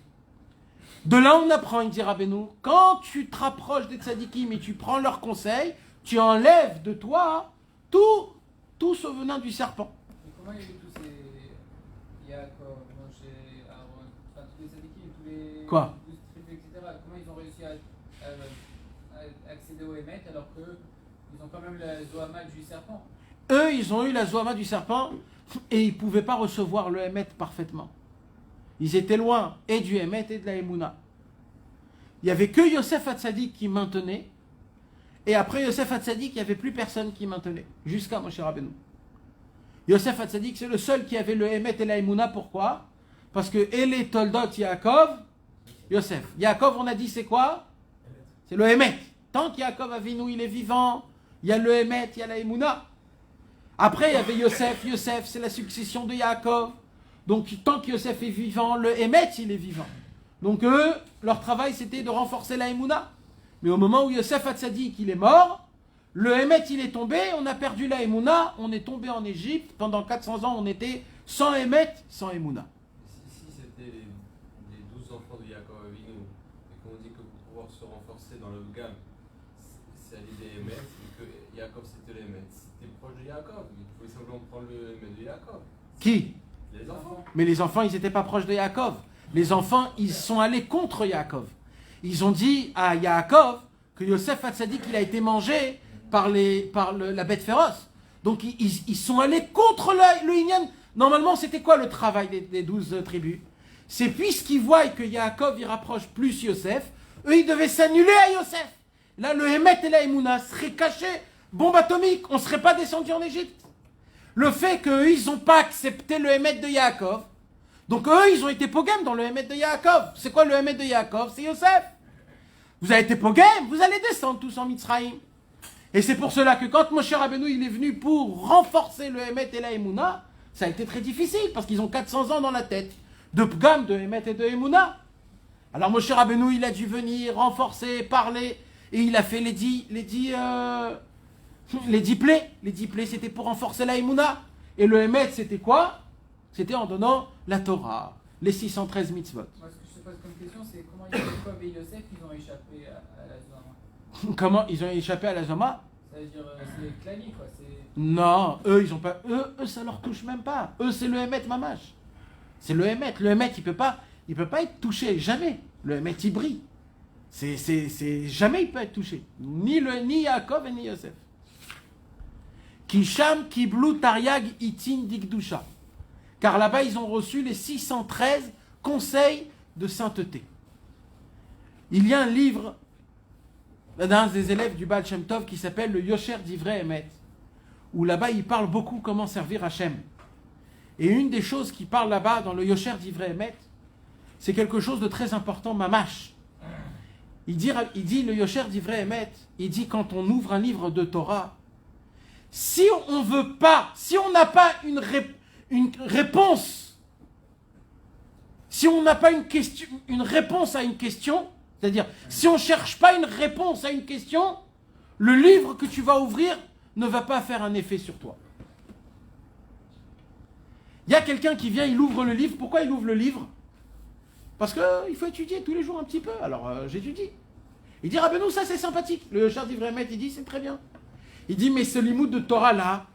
De là, on apprend, il dit Rabbeinu, quand tu te rapproches des tzadikim et tu prends leurs conseils, tu enlèves de toi tout ce venin du serpent. Et comment il y a eu tous ces Yaakov, Moshe, Aaron, enfin tous les tzadikim, tous les Quoi? 12 tribus, etc. Comment ils ont réussi à accéder au Hémet alors qu'ils ont quand même la Zohama du serpent? Eux, ils ont eu la Zohama du serpent et ils ne pouvaient pas recevoir le Hémet parfaitement. Ils étaient loin et du Hémet et de la Emouna. Il n'y avait que Yosef Hatzadik qui maintenait. Et après Yosef Hatzadik, il n'y avait plus personne qui maintenait. Jusqu'à Moshe Rabbeinu. Yosef Hatzadik, c'est le seul qui avait le Hémet et la Emouna. Pourquoi? Parce que Ele Toldot Yaakov, Yosef. Yaakov, on a dit c'est quoi? C'est le Hémet. Tant qu'Yaakov Avinu, il est vivant, il y a le Hémet, il y a la Emouna. Après, il y avait Yosef. Yosef, c'est la succession de Yaakov. Donc, tant que Yosef est vivant, le Hémet, il est vivant. Donc, eux, leur travail, c'était de renforcer la Emouna. Mais au moment où Yosef Hatzadik, il est mort, le Hémet, il est tombé, on a perdu la Emouna, on est tombé en Égypte. Pendant 400 ans, on était sans Hémet, sans Emouna. Si c'était les 12 enfants de Yaakov Avinu, et qu'on dit que pour pouvoir se renforcer dans le gamme, c'est à l'idée Hémet, et que Yaakov c'était le Hémet. C'était proche de Yaakov, il pouvait simplement prendre le Hémet de Yaakov. Qui? Les enfants. Mais les enfants, ils n'étaient pas proches de Yaakov. Les enfants, ils sont allés contre Yaakov. Ils ont dit à Yaakov que Yosef Hatzadik, il a été mangé par la bête féroce. Donc ils sont allés contre le Inyan. Normalement, c'était quoi le travail des 12 tribus? C'est puisqu'ils voient que Yaakov, il rapproche plus Yosef, eux, ils devaient s'annuler à Yosef. Là, le Hémet et la Emouna seraient cachés. Bombe atomique, on ne serait pas descendu en Égypte. Le fait qu'eux, ils n'ont pas accepté le Hémet de Yaakov. Donc eux, ils ont été pogam dans le Hémet de Yaakov. C'est quoi le Hémet de Yaakov? C'est Yosef. Vous avez été pogam, vous allez descendre tous en Mitzrayim. Et c'est pour cela que quand Moshe Rabbeinu il est venu pour renforcer le Hémet et la Emouna, ça a été très difficile parce qu'ils ont 400 ans dans la tête de pgam, de Hémet et de Emouna. Alors Moshe Rabbeinu il a dû venir renforcer, parler et il a fait les 10 plaies. Les 10 plaies c'était pour renforcer la Emouna. Et le Hémet c'était quoi? C'était en donnant la Torah, les 613 mitzvot. Moi, ce que je te pose comme question, c'est comment Yaakov et Yosef ils ont échappé à la Zohama. Comment ils ont échappé à la Zoma? Ça veut dire, c'est clanique quoi. Non, eux, ils ont pas. Eux, ça leur touche même pas. Eux, c'est le Hémet Mamash. C'est le Hémet. Le Hémet, il peut pas être touché. Jamais. Le Hémet, il brille. Jamais il peut être touché. Ni Yaakov et ni Yosef. Kisham Kiblu Taryag Itin Dikdusha. Car là-bas, ils ont reçu les 613 conseils de sainteté. Il y a un livre d'un des élèves du Baal Shem Tov qui s'appelle le Yosher Divrei Emet, où là-bas, il parle beaucoup comment servir Hachem. Et une des choses qu'il parle là-bas dans le Yosher Divrei Emet, c'est quelque chose de très important, mamash. Il dit le Yosher Divrei Emet, il dit quand on ouvre un livre de Torah, si on veut pas, si on n'a pas une réponse, si on n'a pas une réponse à une question, c'est-à-dire si on ne cherche pas une réponse à une question, le livre que tu vas ouvrir ne va pas faire un effet sur toi. Il y a quelqu'un qui vient, il ouvre le livre. Pourquoi il ouvre le livre? Parce qu'il faut étudier tous les jours un petit peu. Alors j'étudie. Il dit, Rabbeinu, ça c'est sympathique. Le Yosher Divrei Emet, il dit, c'est très bien. Il dit, mais ce limoud de Torah là,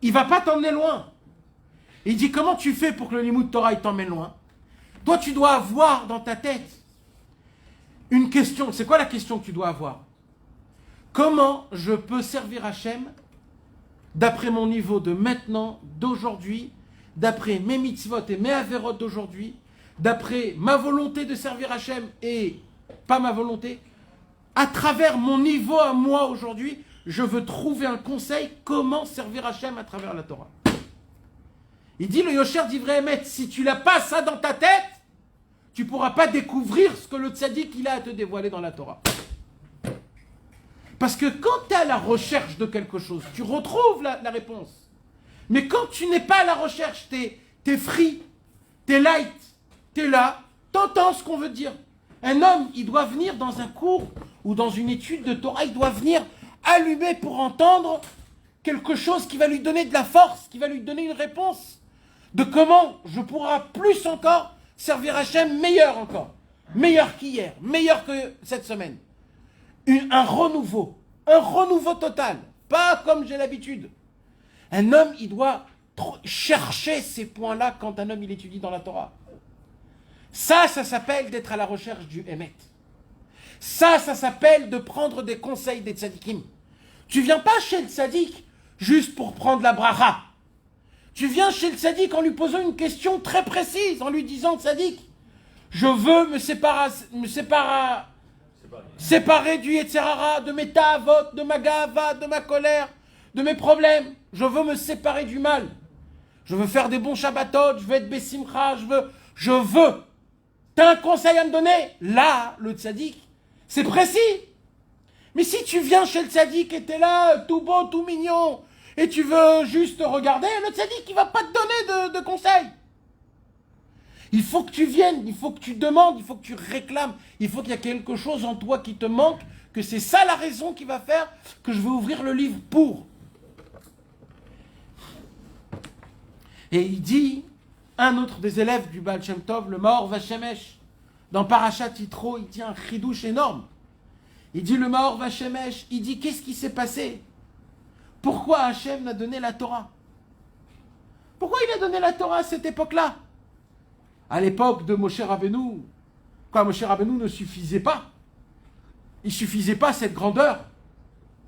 il va pas t'emmener loin. Il dit, comment tu fais pour que le limoud de Torah il t'emmène loin? Toi, tu dois avoir dans ta tête une question. C'est quoi la question que tu dois avoir? Comment je peux servir Hachem d'après mon niveau de maintenant, d'aujourd'hui, d'après mes mitzvot et mes averot d'aujourd'hui, d'après ma volonté de servir Hachem et pas ma volonté, à travers mon niveau à moi aujourd'hui, je veux trouver un conseil comment servir Hachem à travers la Torah. Il dit le Yosher Divrei Emet, si tu n'as pas ça dans ta tête, tu ne pourras pas découvrir ce que le tzaddik il a à te dévoiler dans la Torah. Parce que quand tu es à la recherche de quelque chose, tu retrouves la réponse. Mais quand tu n'es pas à la recherche, t'es free, t'es light, t'es là, t'entends ce qu'on veut dire. Un homme, il doit venir dans un cours ou dans une étude de Torah, il doit venir allumé pour entendre quelque chose qui va lui donner de la force, qui va lui donner une réponse de comment je pourrai plus encore servir Hachem meilleur encore, meilleur qu'hier, meilleur que cette semaine. Un renouveau total, pas comme j'ai l'habitude. Un homme, il doit chercher ces points-là quand un homme il étudie dans la Torah. Ça s'appelle d'être à la recherche du Hémet. Ça s'appelle de prendre des conseils des tzadikim. Tu viens pas chez le tzadik juste pour prendre la bracha. Tu viens chez le tzadik en lui posant une question très précise, en lui disant, tzadik, je veux me séparer du Yetzerara, de mes ta'avot, de ma ga'ava, de ma colère, de mes problèmes. Je veux me séparer du mal. Je veux faire des bons shabbatot, je veux être besimcha, je veux. T'as un conseil à me donner? Là, le tzaddik, c'est précis. Mais si tu viens chez le tzaddik et t'es là, tout beau, tout mignon, et tu veux juste regarder, le tzaddik, il va pas te donner de conseils. Il faut que tu viennes, il faut que tu demandes, il faut que tu réclames, il faut qu'il y ait quelque chose en toi qui te manque, que c'est ça la raison qui va faire que je vais ouvrir le livre pour. Et il dit, un autre des élèves du Baal Shem Tov, le Maor Vashemesh, dans Parashat Yitro, il dit un chidouche énorme. Il dit le Maor Vashemesh, il dit qu'est-ce qui s'est passé? Pourquoi Hachem n'a donné la Torah? Pourquoi il a donné la Torah à cette époque-là? À l'époque de Moshe Rabbeinu, quand Moshe Rabbeinu ne suffisait pas, il ne suffisait pas cette grandeur.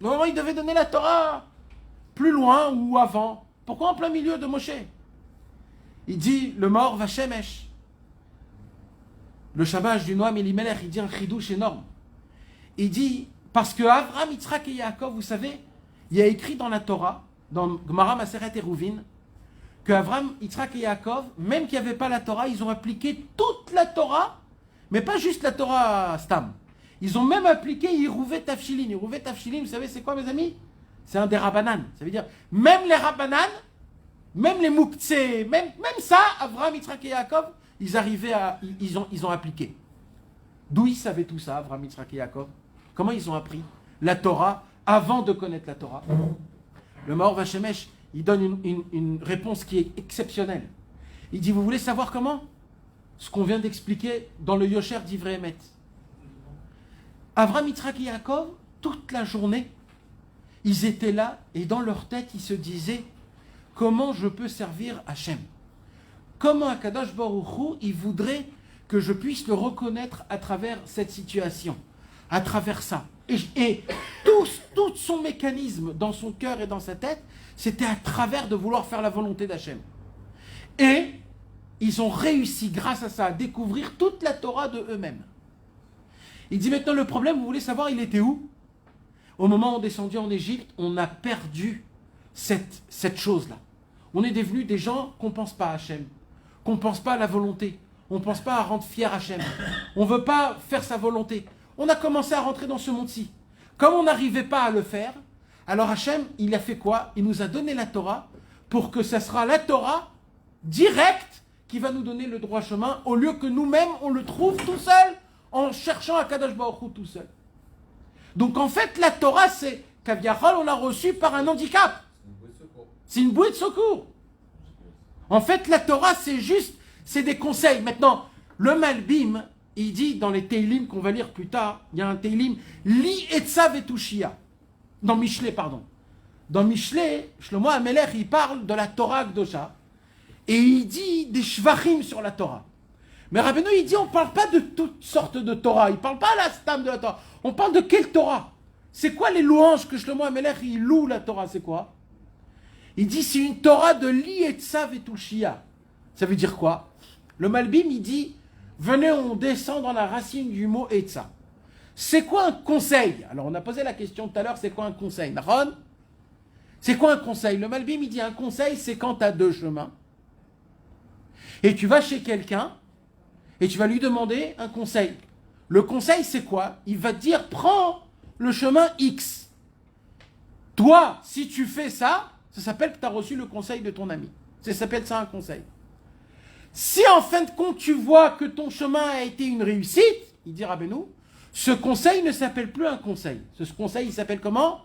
Normalement, il devait donner la Torah plus loin ou avant. Pourquoi en plein milieu de Moshe? Il dit, le Maor Vashemesh, le Shabbat du Noam Elimelech, il dit un chidouche énorme. Il dit, parce que Avraham, Yitzhak et Yaakov, vous savez, il y a écrit dans la Torah, dans Gemara Maseret Eruvin, que Avraham, Yitzhak et Yaakov, même qu'il n'y avait pas la Torah, ils ont appliqué toute la Torah, mais pas juste la Torah Stam. Ils ont même appliqué Yerouvé Tafshilin. Yerouvé Tafshilin, vous savez, c'est quoi, mes amis? C'est un des Rabbanan. Ça veut dire, même les Rabbanan, même les Mouktsé, même ça, Avraham, Yitzhak et Yaakov, ils ont appliqué. D'où ils savaient tout ça, Avraham, Yitzhak et Yaakov? Comment ils ont appris la Torah avant de connaître la Torah? Le Maor Vashemesh, il donne une réponse qui est exceptionnelle. Il dit, vous voulez savoir comment? Ce qu'on vient d'expliquer dans le Yosher Divrei Emet. Avraham, Yitzhak et Yaakov, toute la journée, ils étaient là et dans leur tête, ils se disaient comment je peux servir Hachem? Comment Akadosh Baruch Hu, il voudrait que je puisse le reconnaître à travers cette situation, à travers ça. Et tout son mécanisme dans son cœur et dans sa tête, c'était à travers de vouloir faire la volonté d'Hachem. Et ils ont réussi, grâce à ça, à découvrir toute la Torah de eux-mêmes. Il dit maintenant, le problème, vous voulez savoir, il était où? Au moment où on est descendu en Égypte, on a perdu cette chose-là. On est devenus des gens qu'on ne pense pas à Hachem, qu'on ne pense pas à la volonté, on ne pense pas à rendre fier Hachem. On ne veut pas faire sa volonté. On a commencé à rentrer dans ce monde-ci. Comme on n'arrivait pas à le faire, alors Hachem, il a fait quoi? Il nous a donné la Torah pour que ça sera la Torah directe qui va nous donner le droit chemin, au lieu que nous-mêmes, on le trouve tout seul, en cherchant Akadosh Baruch Hu tout seul. Donc en fait, la Torah, c'est Kaviachol, on l'a reçu par un handicap. C'est une bouée de secours. En fait, la Torah, c'est des conseils. Maintenant, le Malbim, il dit dans les Teilim qu'on va lire plus tard, il y a un Teilim, Li etza vetushia. Dans Mishlei, pardon. Dans Mishlei, Shlomo HaMelech, il parle de la Torah Kdosha. Et il dit des shvachim sur la Torah. Mais Rabbeinu, il dit, on ne parle pas de toutes sortes de Torah. Il ne parle pas à la stam de la Torah. On parle de quelle Torah? C'est quoi les louanges que Shlomo HaMelech, il loue la Torah? C'est quoi? Il dit, c'est une Torah de li etza vetushia. Ça veut dire quoi? Le Malbim, il dit, venez, on descend dans la racine du mot etza. C'est quoi un conseil? Alors, on a posé la question tout à l'heure, c'est quoi un conseil? Naron? C'est quoi un conseil? Le Malbim, il dit, un conseil, c'est quand tu as deux chemins. Et tu vas chez quelqu'un, et tu vas lui demander un conseil. Le conseil, c'est quoi? Il va te dire, prends le chemin X. Toi, si tu fais ça, ça s'appelle que tu as reçu le conseil de ton ami. Ça s'appelle ça un conseil. Si en fin de compte, tu vois que ton chemin a été une réussite, il dit Rabbeinu, ce conseil ne s'appelle plus un conseil. Ce conseil, il s'appelle comment?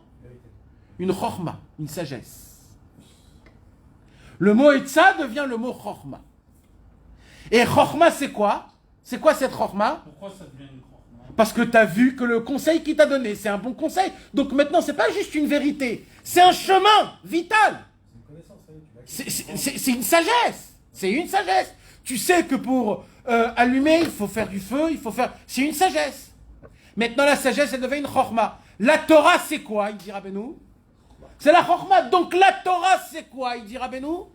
Une chorma, une sagesse. Le mot etza devient le mot chorma. Et chorma, c'est quoi? C'est quoi cette chorma? Pourquoi ça devient une chorma? Parce que tu as vu que le conseil qu'il t'a donné, c'est un bon conseil. Donc maintenant, c'est pas juste une vérité, c'est un chemin vital. C'est une sagesse. C'est une sagesse. Tu sais que pour allumer, il faut faire du feu, il faut faire... C'est une sagesse. Maintenant, la sagesse, elle devient une chorma. La Torah, c'est quoi? Il dit Rabbeinu. C'est la chorma. Donc la Torah, c'est quoi? Il dit Rabbeinu.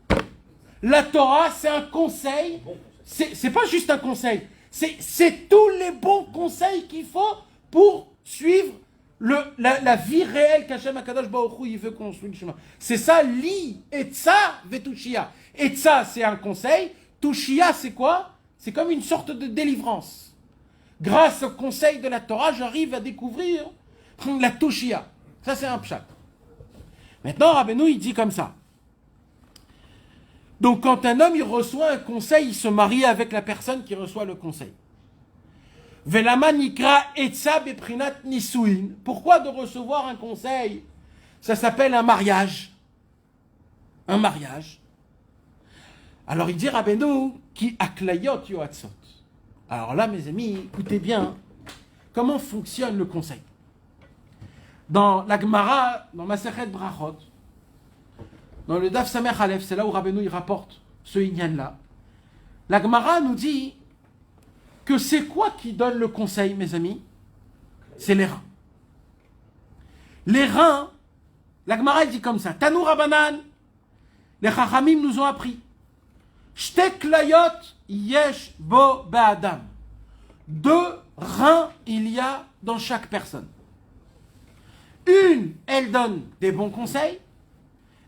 La Torah, c'est un conseil. C'est pas juste un conseil. C'est tous les bons conseils qu'il faut pour suivre la vie réelle qu'Hachem HaKadosh Baruch Hu, il veut construire le chemin. C'est ça, li, etza, vetushia. Etza, c'est un conseil. Tushia, c'est quoi? C'est comme une sorte de délivrance. Grâce au conseil de la Torah, j'arrive à découvrir la tushia. Ça, c'est un pshat. Maintenant, Rabbeinu, il dit comme ça. Donc, quand un homme il reçoit un conseil, il se marie avec la personne qui reçoit le conseil. Velama nikra etza beprinat nisuin. Pourquoi de recevoir un conseil? Ça s'appelle un mariage. Un mariage. Alors il dit Rabbeinu qui aklayot yoatzot. Alors là, mes amis, écoutez bien comment fonctionne le conseil. Dans la Gemara, dans Masechet Brachot, dans le Daf Samer Aleph, c'est là où Rabbeinu il rapporte ce inyan-là. La Gemara nous dit que c'est quoi qui donne le conseil, mes amis? C'est les reins. Les reins, la Gemara dit comme ça. Tanou Rabanan, les Chachamim nous ont appris. Shtek layot yesh bo ba'adam. 2 reins il y a dans chaque personne. Une, elle donne des bons conseils,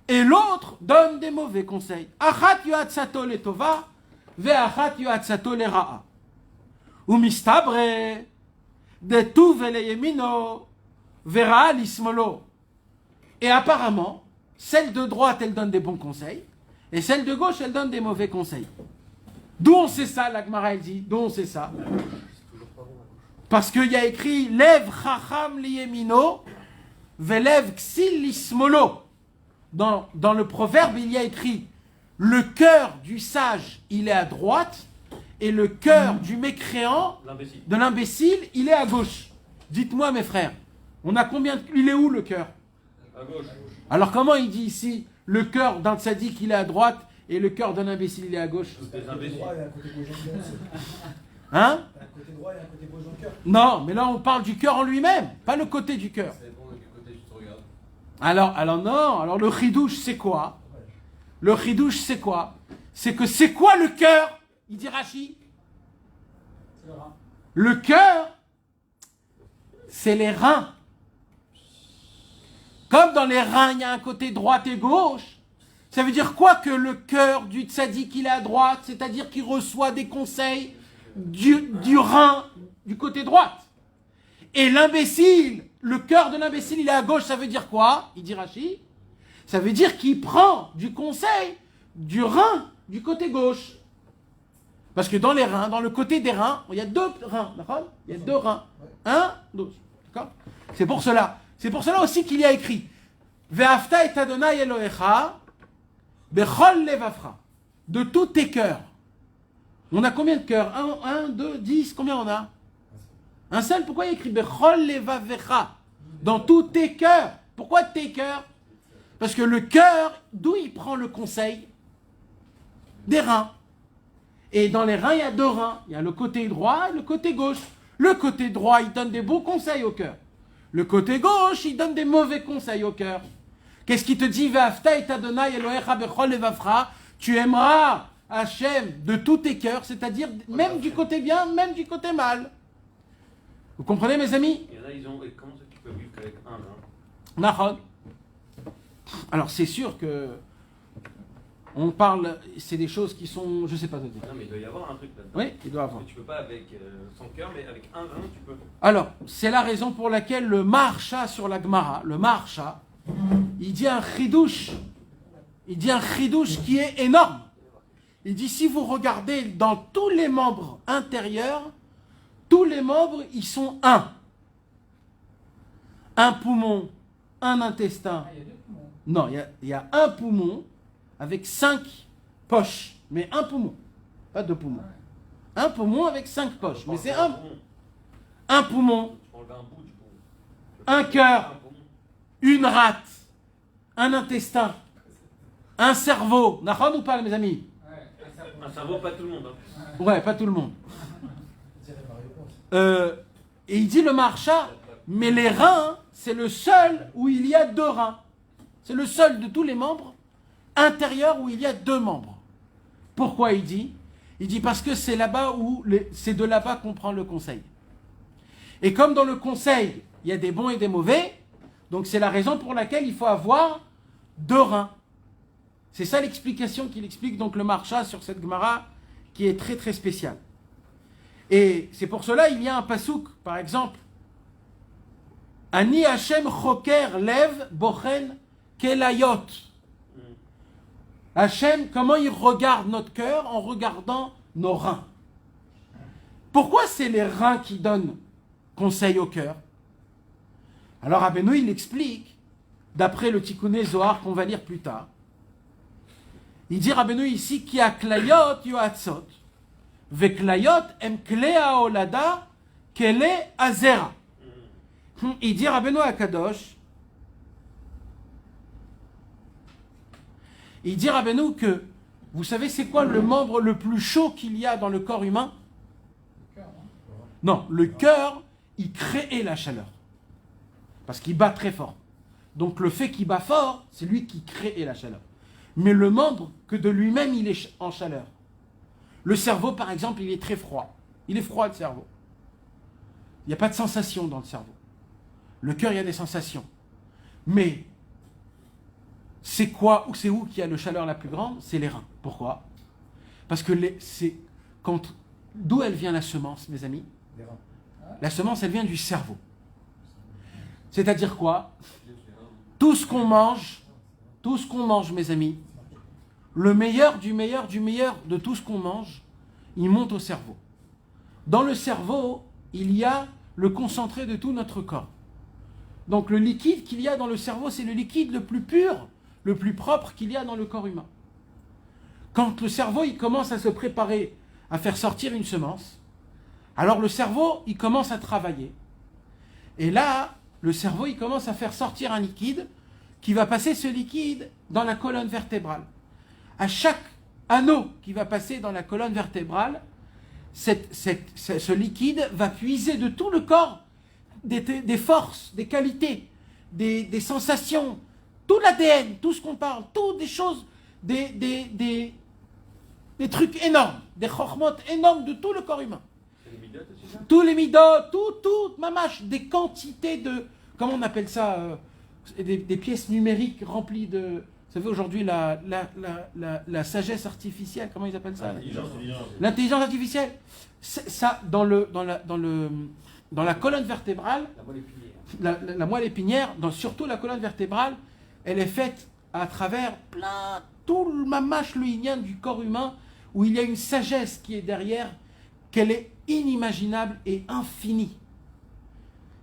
et l'autre donne des mauvais conseils. Achat yoatsato le tova, ve achat yoatsato le ra'a. Umistabre, de tu vele yemino, vera lismolo. Et apparemment, celle de droite, elle donne des bons conseils, et celle de gauche, elle donne des mauvais conseils. D'où on sait ça, la Gemara elle dit, d'où on sait ça? Parce qu'il y a écrit Lev chacham liyemino, velev ksil lismolo. Dans le proverbe, il y a écrit le cœur du sage, il est à droite, et le cœur du mécréant, de l'imbécile, il est à gauche. Dites-moi, mes frères, on a combien il est où le cœur? À gauche. Alors comment il dit ici, le cœur d'un tzaddik il est à droite et le cœur d'un imbécile il est à gauche? Des Un côté imbéciles. droit et un côté gauche en cœur. Hein? Un côté droit et un côté gauche en cœur. Non, mais là on parle du cœur en lui-même, pas le côté du cœur. Ça dépend de quel côté tu te regardes. Alors non, alors le chidouche c'est quoi? Le chidouche c'est quoi? C'est que c'est quoi le cœur? Il dit Rashi. C'est le rein. Le cœur, c'est les reins. Comme dans les reins, il y a un côté droite et gauche. Ça veut dire quoi que le cœur du tzaddik, il est à droite, c'est-à-dire qu'il reçoit des conseils du rein, du côté droite. Et l'imbécile, le cœur de l'imbécile, il est à gauche, ça veut dire quoi? Il dit Rashi. Ça veut dire qu'il prend du conseil du rein du côté gauche. Parce que dans les reins, dans le côté des reins, il y a deux reins, d'accord? Il y a deux reins. Un, deux. D'accord? C'est pour cela. C'est pour cela aussi qu'il y a écrit Ve'afta et Adonai Elohecha bechol levavcha. De tous tes cœurs. On a combien de cœurs? 1, 2, 10, combien on a? Un seul. Pourquoi il y a écrit bechol levavecha? Dans tous tes cœurs. Pourquoi tes cœurs? Parce que le cœur, d'où il prend le conseil? Des reins. Et dans les reins, il y a deux reins. Il y a le côté droit et le côté gauche. Le côté droit, il donne des bons conseils au cœur. Le côté gauche, il donne des mauvais conseils au cœur. Qu'est-ce qu'il te dit? Ve'afta et Adonai Elohecha bechol levavcha. Tu aimeras Hachem de tous tes cœurs, c'est-à-dire même du côté bien, même du côté mal. Vous comprenez, mes amis? Il y en a, ils ont. Et comment ça qu'ils peuvent vivre qu'avec un rein? Nahon. Alors c'est sûr que on parle, c'est des choses qui sont, je sais pas te dire. Non, mais il doit y avoir un truc là-dedans. Oui, il doit avoir. Parce que tu peux pas avec son cœur, mais avec un rein, tu peux. Alors, c'est la raison pour laquelle le Maharsha sur la Gemara, le Maharsha, il dit un chidouche. Il dit un chidouche qui est énorme. Il dit, si vous regardez dans tous les membres intérieurs, tous les membres, ils sont un. Un poumon, un intestin. Ah, il y a deux poumons. Non, il y a un poumon avec 5 poches. Mais un poumon, pas deux poumons. Un poumon avec 5 poches. Mais c'est un poumon, Tu peux enlever un bout du poumon. un cœur, Un poumon. une rate, un intestin, un cerveau. Nahon ou pas, mes amis? Ouais, Un cerveau, pas tout le monde. Hein. Ouais, pas tout le monde. Je dirais Mario Ponce. Et il dit le Maharsha, mais les reins, c'est le seul où il y a deux reins. C'est le seul de tous les membres intérieurs où il y a deux membres. Pourquoi il dit? Il dit parce que c'est là-bas où c'est de là-bas qu'on prend le conseil. Et comme dans le conseil, il y a des bons et des mauvais, donc c'est la raison pour laquelle il faut avoir deux reins. C'est ça l'explication qu'il explique donc le Maharsha sur cette Gemara qui est très très spéciale. Et c'est pour cela il y a un pasouk, par exemple, Ani Hashem choker lev bochen kelayot. Hashem, comment il regarde notre cœur? En regardant nos reins. Pourquoi c'est les reins qui donnent conseil au cœur? Alors Rabbeinu il explique, d'après le Tikkuné Zohar qu'on va lire plus tard. Il dit Rabbeinu ici qui a klayot yoatzot. Veklayot em klea olada kele azera. Il dit Rabbeinu Akadosh. Il dit Rabbeinu que, vous savez c'est quoi le membre le plus chaud qu'il y a dans le corps humain? le cœur, hein. Non, le cœur, il crée la chaleur. Parce qu'il bat très fort. Donc le fait qu'il bat fort, c'est lui qui crée la chaleur. Mais le membre, que de lui-même, il est en chaleur. Le cerveau, par exemple, il est très froid. Il est froid, le cerveau. Il n'y a pas de sensation dans le cerveau. Le cœur, il y a des sensations. Mais, c'est quoi, ou c'est où qu'il y a la chaleur la plus grande? C'est les reins. Pourquoi? Parce que d'où elle vient la semence, mes amis? Les reins. La semence, elle vient du cerveau. C'est-à-dire quoi? Tout ce qu'on mange, mes amis, le meilleur du meilleur du meilleur de tout ce qu'on mange, il monte au cerveau. Dans le cerveau, il y a le concentré de tout notre corps. Donc le liquide qu'il y a dans le cerveau, c'est le liquide le plus pur, le plus propre qu'il y a dans le corps humain. Quand le cerveau il commence à se préparer à faire sortir une semence, alors le cerveau il commence à travailler. Et là, le cerveau il commence à faire sortir un liquide qui va passer ce liquide dans la colonne vertébrale. À chaque anneau qui va passer dans la colonne vertébrale, ce liquide va puiser de tout le corps des forces, des qualités, des sensations, tout l'ADN, tout ce qu'on parle, toutes des choses, des trucs énormes, des chokhmot énormes de tout le corps humain. C'est les midotes aussi, ça? Tous les midotes, tout, mamache, des quantités de, comment on appelle ça, des pièces numériques remplies de, vous savez aujourd'hui la sagesse artificielle, comment ils appellent ça? L'intelligence artificielle. Ça, dans la colonne vertébrale, la moelle épinière, surtout la colonne vertébrale, elle est faite à travers tout le mamache, le yin du corps humain, où il y a une sagesse qui est derrière, qu'elle est inimaginable et infinie.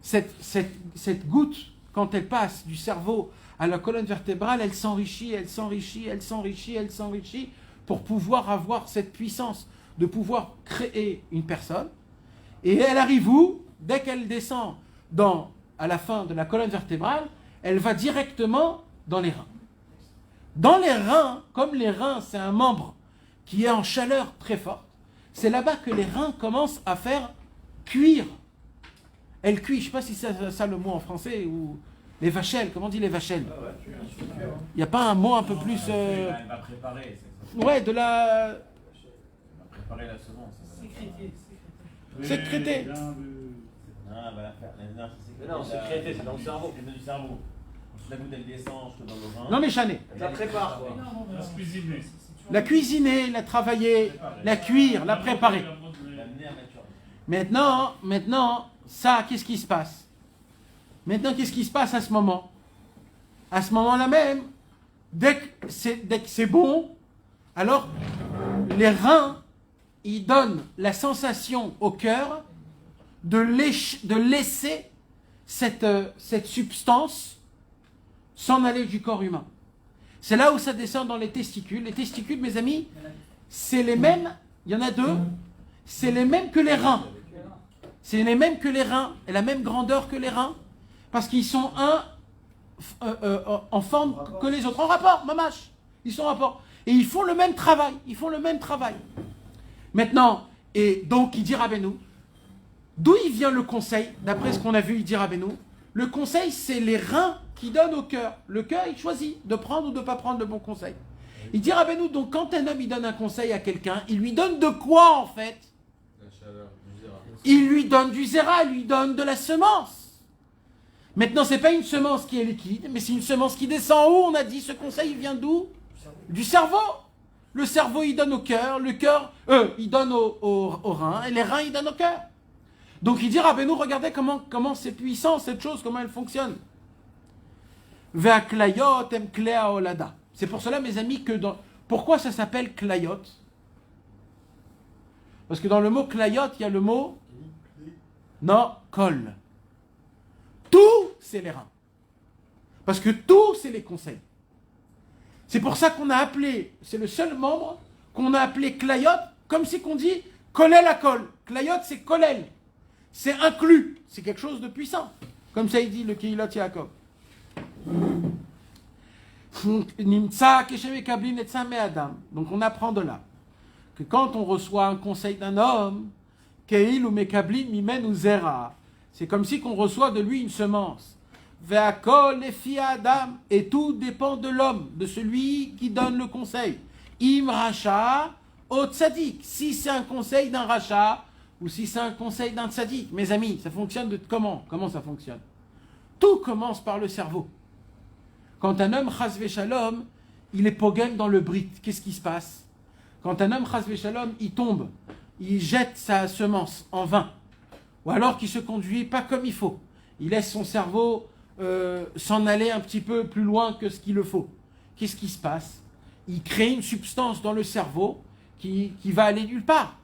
Cette goutte, quand elle passe du cerveau à la colonne vertébrale, elle s'enrichit, elle s'enrichit, elle s'enrichit, elle s'enrichit, pour pouvoir avoir cette puissance de pouvoir créer une personne. Et elle arrive où? Dès qu'elle descend à la fin de la colonne vertébrale, elle va directement dans les reins. Dans les reins, comme les reins, c'est un membre qui est en chaleur très forte, c'est là-bas que les reins commencent à faire cuire. Elle cuit, je ne sais pas si c'est ça le mot en français, ou les vachelles, comment on dit les vachelles? Il n'y a pas un mot un peu plus... Elle va préparer. Ouais, de la... Elle va préparer la semence. Sécréter. Non, sécréter, c'est dans le cerveau. C'est dans le cerveau. La goutte elle descend, je te donne le rein. Non mais chané. Ça prépare, quoi. La cuisiner. La cuisiner, la travailler, la cuire, la préparer. Maintenant, ça, qu'est-ce qui se passe? Maintenant, qu'est-ce qui se passe à ce moment? À ce moment-là même, dès que c'est bon, alors les reins, ils donnent la sensation au cœur de laisser cette substance s'en aller du corps humain. C'est là où ça descend dans les testicules. Les testicules, mes amis, c'est les mêmes, il y en a deux, c'est les mêmes que les reins. C'est les mêmes que les reins, et la même grandeur que les reins, parce qu'ils sont en forme que les autres. En rapport, mamache. Ils sont en rapport. Et ils font le même travail. Maintenant, et donc il dit Rabbeinu, d'où il vient le conseil? D'après ce qu'on a vu, il dit Rabbeinu, le conseil c'est les reins qui donnent au cœur. Le cœur, il choisit de prendre ou de ne pas prendre le bon conseil. Il dit Rabbeinu, donc quand un homme il donne un conseil à quelqu'un, il lui donne de quoi en fait? La chaleur, du zéra. Il lui donne du zéra, il lui donne de la semence. Maintenant, c'est pas une semence qui est liquide, mais c'est une semence qui descend où? On a dit, ce conseil il vient d'où? Du cerveau. Le cerveau, il donne au cœur, le cœur, il donne au rein, et les reins, ils donnent au cœur. Donc il dit, Rabbeinu, regardez comment c'est puissant, cette chose, comment elle fonctionne. Ve'aklayot em klea olada. C'est pour cela, mes amis, pourquoi ça s'appelle klayot? Parce que dans le mot klayot, il y a le mot non, kol. Tout, c'est les reins. Parce que tout, c'est les conseils. C'est pour ça qu'on a appelé, c'est le seul membre qu'on a appelé klayot, comme si qu'on dit kolel à kol. Klayot, c'est kolel. C'est inclus. C'est quelque chose de puissant. Comme ça, il dit le Kehilot Yaakov. Donc on apprend de là que quand on reçoit un conseil d'un homme, c'est comme si qu'on reçoit de lui une semence. Et tout dépend de l'homme, de celui qui donne le conseil. Im racha o tzadik. Si c'est un conseil d'un racha ou si c'est un conseil d'un tzadik. Mes amis, ça fonctionne de comment? Comment ça fonctionne? Tout commence par le cerveau. Quand un homme chas v'shalom, il est pogem dans le brit, qu'est-ce qui se passe? Quand un homme chas v'shalom, il tombe, il jette sa semence en vain, ou alors qu'il se conduit pas comme il faut, il laisse son cerveau s'en aller un petit peu plus loin que ce qu'il le faut. Qu'est-ce qui se passe? Il crée une substance dans le cerveau qui va aller nulle part.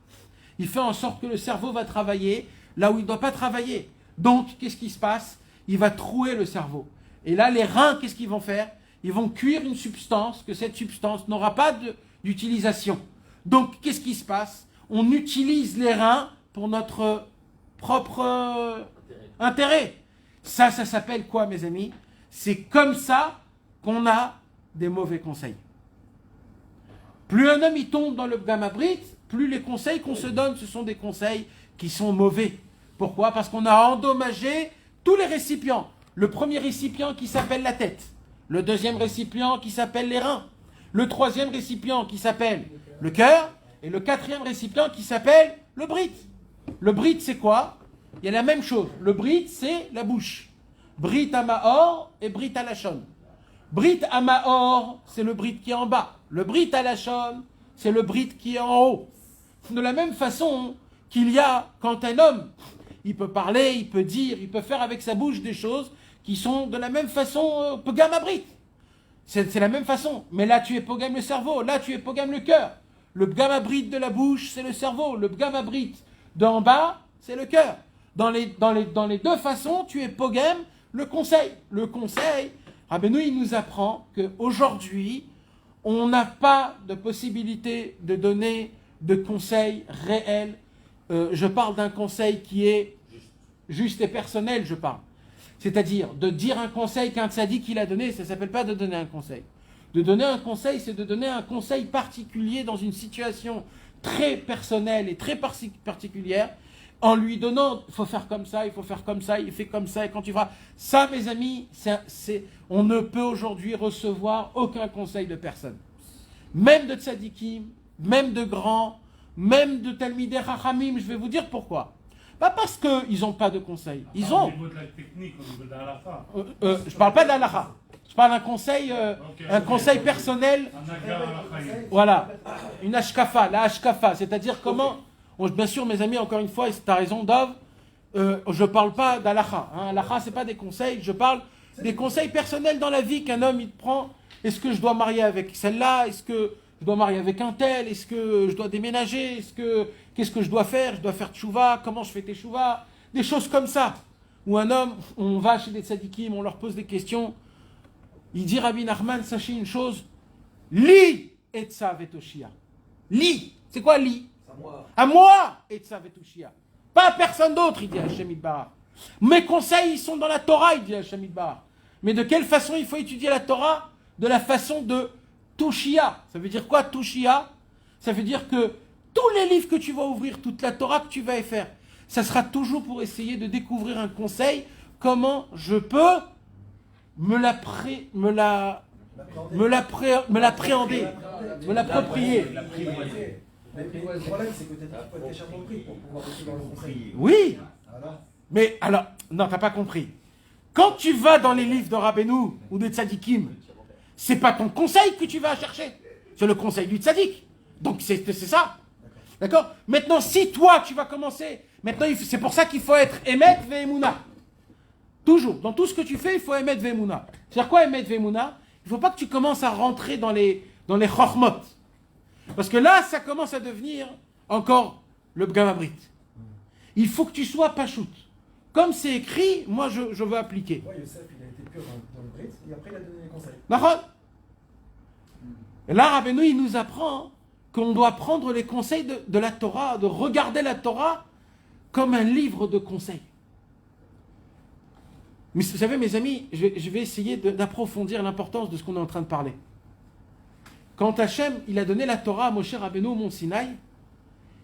Il fait en sorte que le cerveau va travailler là où il ne doit pas travailler. Donc, qu'est-ce qui se passe? Il va trouer le cerveau. Et là, les reins, qu'est-ce qu'ils vont faire? Ils vont cuire une substance, que cette substance n'aura pas d'utilisation. Donc, qu'est-ce qui se passe? On utilise les reins pour notre propre intérêt. Ça s'appelle quoi, mes amis? C'est comme ça qu'on a des mauvais conseils. Plus un homme il tombe dans le gamabrit, plus les conseils qu'on se donne, ce sont des conseils qui sont mauvais. Pourquoi? Parce qu'on a endommagé tous les récipients. Le premier récipient qui s'appelle la tête, le deuxième récipient qui s'appelle les reins, le troisième récipient qui s'appelle le cœur, et le quatrième récipient qui s'appelle le brit. Le brit, c'est quoi? Il y a la même chose. Le brit, c'est la bouche. Brit à Mahor et brit à Lachon. Brit à Mahor, c'est le brit qui est en bas. Le brit à Lachon, c'est le brit qui est en haut. De la même façon qu'il y a, quand un homme, il peut parler, il peut dire, il peut faire avec sa bouche des choses qui sont de la même façon pogam à brit. C'est la même façon. Mais là, tu es pogam le cerveau. Là, tu es pogam le cœur. Le pgam à brit de la bouche, c'est le cerveau. Le pgam à brit d'en bas, c'est le cœur. Dans les deux façons, tu es pogam le conseil. Le conseil, Rabbeinu, il nous apprend qu'aujourd'hui, on n'a pas de possibilité de donner de conseils réels. Je parle d'un conseil qui est juste et personnel, je parle. C'est-à-dire, de dire un conseil qu'un tzaddik il a donné, ça ne s'appelle pas de donner un conseil. De donner un conseil, c'est de donner un conseil particulier dans une situation très personnelle et très particulière, en lui donnant, il faut faire comme ça, il faut faire comme ça, il fait comme ça, et quand tu feras... Ça, mes amis, on ne peut aujourd'hui recevoir aucun conseil de personne. Même de tzaddikim, même de grands, même de talmidei chachamim, je vais vous dire pourquoi. Pas parce qu'ils n'ont pas de conseils. Ils ont. Au niveau de la technique, au niveau de la halakha. Je ne parle pas d'halakha. Je parle d'un conseil, un conseil personnel. Un aga halakhaïm. Voilà. Une ashkafa, la ashkafa. C'est-à-dire comment... bien sûr, mes amis, encore une fois, tu as raison, Dov, je ne parle pas d'halakha. Halakha, ce n'est pas des conseils. Je parle des conseils personnels dans la vie qu'un homme, il prend. Est-ce que je dois marier avec celle-là? Est-ce que je dois marier avec un tel? Est-ce que je dois déménager? Qu'est-ce que je dois faire? Je dois faire tchouva? Comment je fais tchouva? Des choses comme ça. Ou un homme, on va chez des tzadikim, on leur pose des questions. Il dit, Rabbi Nachman, sachez une chose. Li etza vetoshia. Li. C'est quoi li? À moi etza vetoshia. Pas à personne d'autre, il dit Hashem Yitbarach. Mes conseils, ils sont dans la Torah, il dit Hashem Yitbarach. Mais de quelle façon il faut étudier la Torah? De la façon de Tushia. Ça veut dire quoi, Tushia? Ça veut dire que tous les livres que tu vas ouvrir, toute la Torah que tu vas y faire, ça sera toujours pour essayer de découvrir un conseil, comment je peux me l'approprier, me l'approprier. Mais le problème, c'est que tu as dit qu'il faut être très cher compris pour pouvoir recevoir le conseil. Oui, Alors, mais alors, non, t'as pas compris. Quand tu vas dans les livres de Rabbeinu ou de Tzadikim, c'est pas ton conseil que tu vas chercher, c'est le conseil du Tzadik. Donc c'est ça. D'accord? Maintenant, si toi, tu vas commencer, maintenant, c'est pour ça qu'il faut être Emet ve'emuna. Toujours, dans tout ce que tu fais, il faut Emet ve'emuna. C'est-à-dire quoi Emet ve'emuna? Il ne faut pas que tu commences à rentrer dans les chormot. Parce que là, ça commence à devenir encore le Bgamabrit. Il faut que tu sois pachout. Comme c'est écrit, moi je veux appliquer. ouais, Yosef, il a été pur dans le Brit, et après, il a donné les conseils. D'accord? Et là, Rabbeinu, il nous apprend qu'on doit prendre les conseils de la Torah, de regarder la Torah comme un livre de conseils. Mais vous savez, mes amis, je vais essayer d'approfondir l'importance de ce qu'on est en train de parler. Quand Hachem, il a donné la Torah à Moshe Rabbeinu au Mont Sinaï,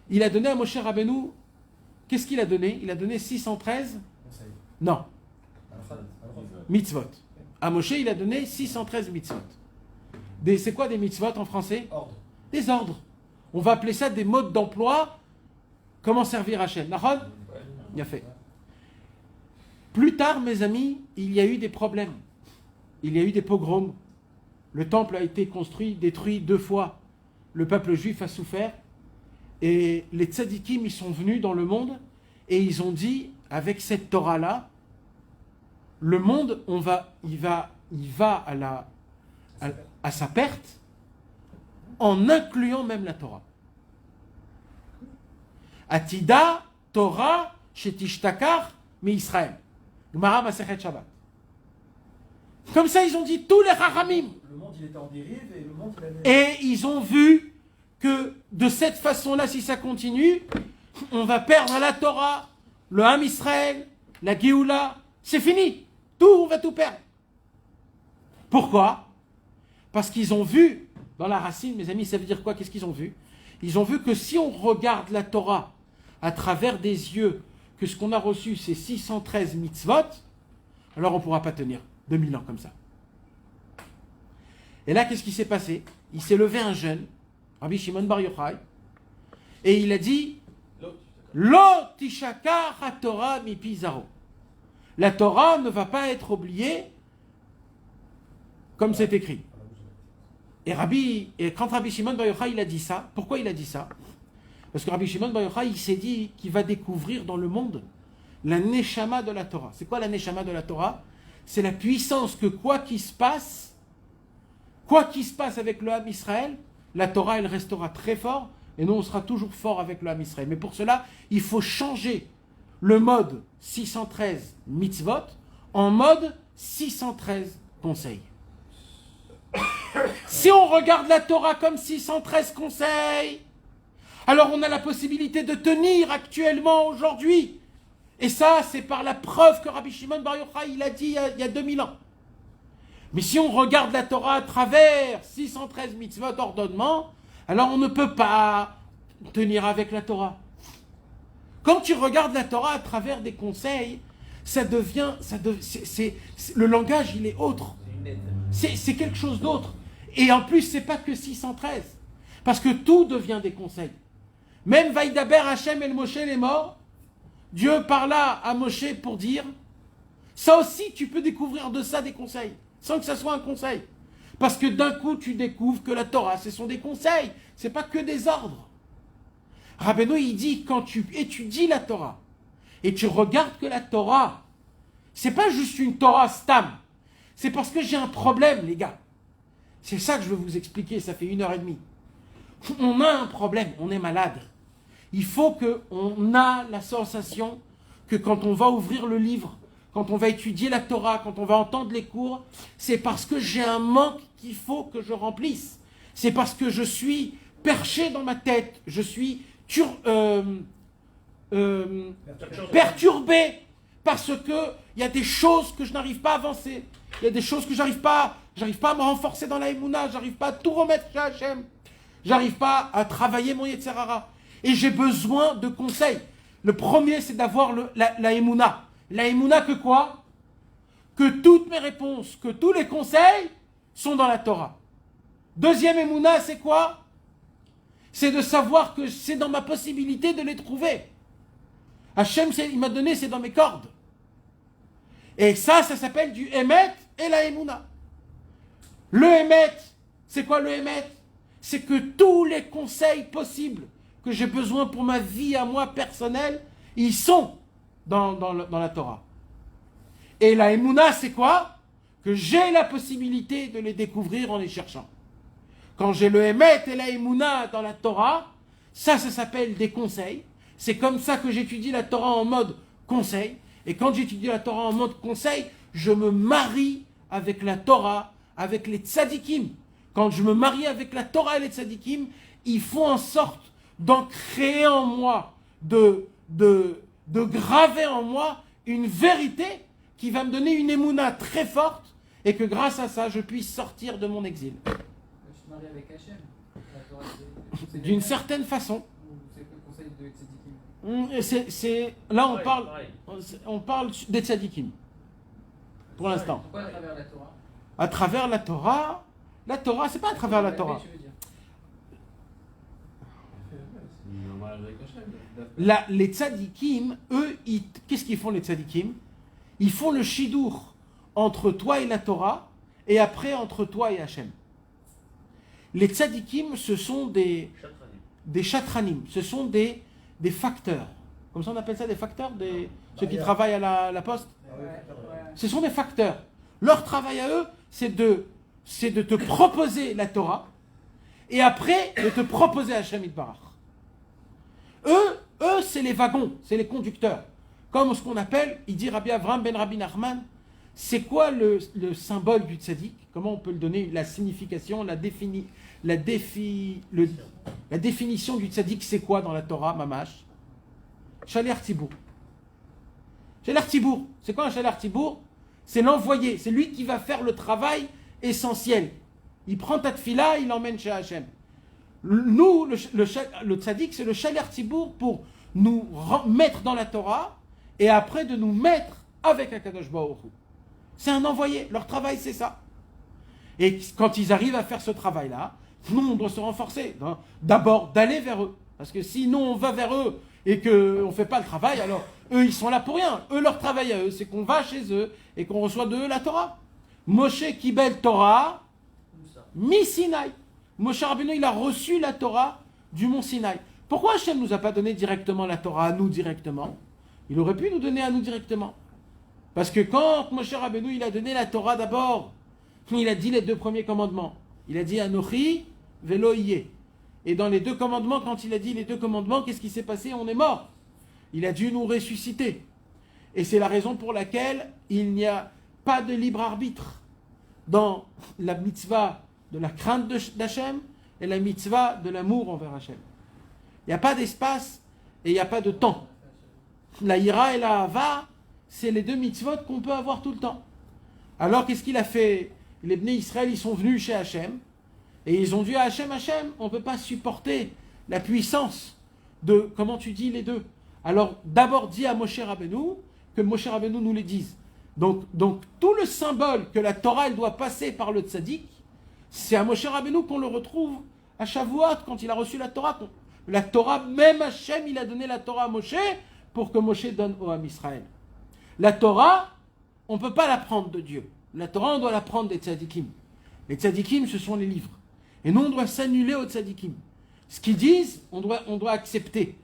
il a donné à Moshe Rabbeinu, qu'est-ce qu'il a donné? Il a donné 613 Conseil. Non, Alors, mitzvot. À Moshe, il a donné 613 mitzvot. C'est quoi des mitzvot en français? ordre. Des ordres. On va appeler ça des modes d'emploi. Comment servir Hachem? Nahon? Bien fait. Plus tard, mes amis, il y a eu des problèmes. Il y a eu des pogroms. Le temple a été construit, détruit 2 fois. Le peuple juif a souffert. Et les tzadikim, ils sont venus dans le monde et ils ont dit, avec cette Torah-là, le monde, il va à sa perte, en incluant même la Torah. Atida, Torah, Shetishtakar, mais Israël. Gemara Masechet Shabbat. Comme ça, ils ont dit tous les Chachamim. Le monde, il était en dérive, et le monde, il avait... Et ils ont vu que de cette façon-là, si ça continue, on va perdre la Torah, le Ham Israël, la Géoula. C'est fini. On va tout perdre. Pourquoi? Parce qu'ils ont vu, dans la racine, mes amis, ça veut dire quoi? Qu'est-ce qu'ils ont vu? Ils ont vu que si on regarde la Torah à travers des yeux, que ce qu'on a reçu, c'est 613 mitzvot, alors on ne pourra pas tenir 2000 ans comme ça. Et là, qu'est-ce qui s'est passé? Il s'est levé un jeune, Rabbi Shimon Bar Yochai, et il a dit Lo tishaka ha-Torah mi pizaro. La Torah ne va pas être oubliée comme c'est écrit. Et quand Rabbi Shimon Bar Yochai il a dit ça, pourquoi il a dit ça? Parce que Rabbi Shimon Bar Yochai il s'est dit qu'il va découvrir dans le monde la neshama de la Torah. C'est quoi la neshama de la Torah? C'est la puissance que quoi qu'il se passe avec le Ham Israël, la Torah elle restera très fort et nous on sera toujours fort avec le Ham Israël. Mais pour cela, il faut changer le mode 613 mitzvot en mode 613 conseils. Si on regarde la Torah comme 613 conseils, alors on a la possibilité de tenir actuellement aujourd'hui. Et ça, c'est par la preuve que Rabbi Shimon Bar Yochai il a dit il y a 2000 ans. Mais si on regarde la Torah à travers 613 mitzvot ordonnements, alors on ne peut pas tenir avec la Torah. Quand tu regardes la Torah à travers des conseils, le langage il est autre. C'est quelque chose d'autre. Et en plus, c'est pas que 613. Parce que tout devient des conseils. Même Vaïdaber Hachem el Moshe les morts, Dieu parla à Moshe pour dire, ça aussi tu peux découvrir de ça des conseils, sans que ça soit un conseil. Parce que d'un coup tu découvres que la Torah, ce sont des conseils, c'est pas que des ordres. Rabbeinu il dit, quand tu étudies la Torah, et tu regardes que la Torah, c'est pas juste une Torah stam, c'est parce que j'ai un problème les gars. C'est ça que je veux vous expliquer, ça fait 1h30. On a un problème, on est malade. Il faut qu'on a la sensation que quand on va ouvrir le livre, quand on va étudier la Torah, quand on va entendre les cours, c'est parce que j'ai un manque qu'il faut que je remplisse. C'est parce que je suis perché dans ma tête, je suis perturbé parce que il y a des choses que je n'arrive pas à avancer. Il y a des choses que j'arrive pas à me renforcer dans la Emouna, j'arrive pas à tout remettre chez Hachem. J'arrive pas à travailler mon Yetzer Hara. Et j'ai besoin de conseils. Le premier, c'est d'avoir la Emouna. La Emouna que quoi? Que toutes mes réponses, que tous les conseils sont dans la Torah. Deuxième Emouna, c'est quoi? C'est de savoir que c'est dans ma possibilité de les trouver. Hachem, il m'a donné, c'est dans mes cordes. Et ça s'appelle du Emet et la Emouna. Le Emet, c'est quoi le Emet? C'est que tous les conseils possibles que j'ai besoin pour ma vie à moi personnelle, ils sont dans la Torah. Et la Emouna, c'est quoi? Que j'ai la possibilité de les découvrir en les cherchant. Quand j'ai le Emet et la Emouna dans la Torah, ça s'appelle des conseils. C'est comme ça que j'étudie la Torah en mode conseil. Et quand j'étudie la Torah en mode conseil, je me marie avec la Torah, avec les tzadikim. Quand je me marie avec la Torah et les tzadikim, ils font en sorte d'en créer en moi, de graver en moi une vérité qui va me donner une émouna très forte et que grâce à ça, je puisse sortir de mon exil. Je suis marié avec Hachem. La Torah, c'est D'une certaine façon. Ou c'est le conseil de tzadikim? Là, Pareil. on parle des tzadikim. Pour l'instant. Pourquoi à travers la Torah? À travers la Torah, c'est pas à travers la Torah. Je veux dire. Les tzadikim, eux, qu'est-ce qu'ils font les tzadikim? Ils font le shidour entre toi et la Torah, et après entre toi et Hachem. Les tzadikim, ce sont des chatranim, ce sont des facteurs. Comme ça on appelle ça des facteurs, ceux qui travaillent à la poste. Ce sont des facteurs. Leur travail à eux, c'est de te proposer la Torah, et après de te proposer Hachem Yitbarach. Eux, c'est les wagons, c'est les conducteurs. Comme ce qu'on appelle, il dit Rabbi Avraham ben Rabbi Nachman, c'est quoi le symbole du tzaddik? Comment on peut le donner? La signification, la définition du tzaddik, c'est quoi dans la Torah, mamash? Shaler Tzibour. Shaler Tzibour, c'est quoi un Shaler Tzibour? C'est l'envoyé, c'est lui qui va faire le travail essentiel. il prend ta tfila, il l'emmène chez Hachem. Nous, le tzaddik, c'est le shaler tzibour pour nous mettre dans la Torah et après de nous mettre avec HaKadosh Baruch Hu. C'est un envoyé, leur travail c'est ça. Et quand ils arrivent à faire ce travail-là, nous on doit se renforcer. D'abord d'aller vers eux. Parce que sinon on va vers eux et qu'on ne fait pas le travail, alors eux ils sont là pour rien. Eux, leur travail à eux, c'est qu'on va chez eux et qu'on reçoit de eux la Torah. Moshe Kibel Torah, Mi Sinaï. Moshe Rabbeinu, il a reçu la Torah du mont Sinaï. Pourquoi Hachem ne nous a pas donné directement la Torah à nous directement? Il aurait pu nous donner à nous directement. Parce que quand Moshe Rabbeinu, il a donné la Torah d'abord, il a dit les 2 premiers commandements. Il a dit Anochi velo yeh. Et dans les 2 commandements, quand il a dit les 2 commandements, qu'est-ce qui s'est passé? On est mort. Il a dû nous ressusciter. Et c'est la raison pour laquelle il n'y a pas de libre arbitre dans la mitzvah de la crainte d'Hachem et la mitzvah de l'amour envers Hachem. Il n'y a pas d'espace et il n'y a pas de temps. La ira et la hava, c'est les 2 mitzvot qu'on peut avoir tout le temps. Alors qu'est-ce qu'il a fait? Les Bnei Israël, ils sont venus chez Hachem et ils ont dit à Hachem, Hachem, on ne peut pas supporter la puissance de, comment tu dis les 2? Alors d'abord dis à Moshe Rabbeinu que Moshe Rabbeinu nous les dise. Donc tout le symbole que la Torah elle doit passer par le tzaddik, c'est à Moshe Rabbeinu qu'on le retrouve à Shavuot quand il a reçu la Torah. La Torah, même Hachem, il a donné la Torah à Moshe pour que Moshe donne au Ham Israël. La Torah, on ne peut pas la prendre de Dieu. La Torah, on doit la prendre des tzaddikim. Les tzaddikim, ce sont les livres. Et nous, on doit s'annuler aux tzaddikim. Ce qu'ils disent, on doit accepter.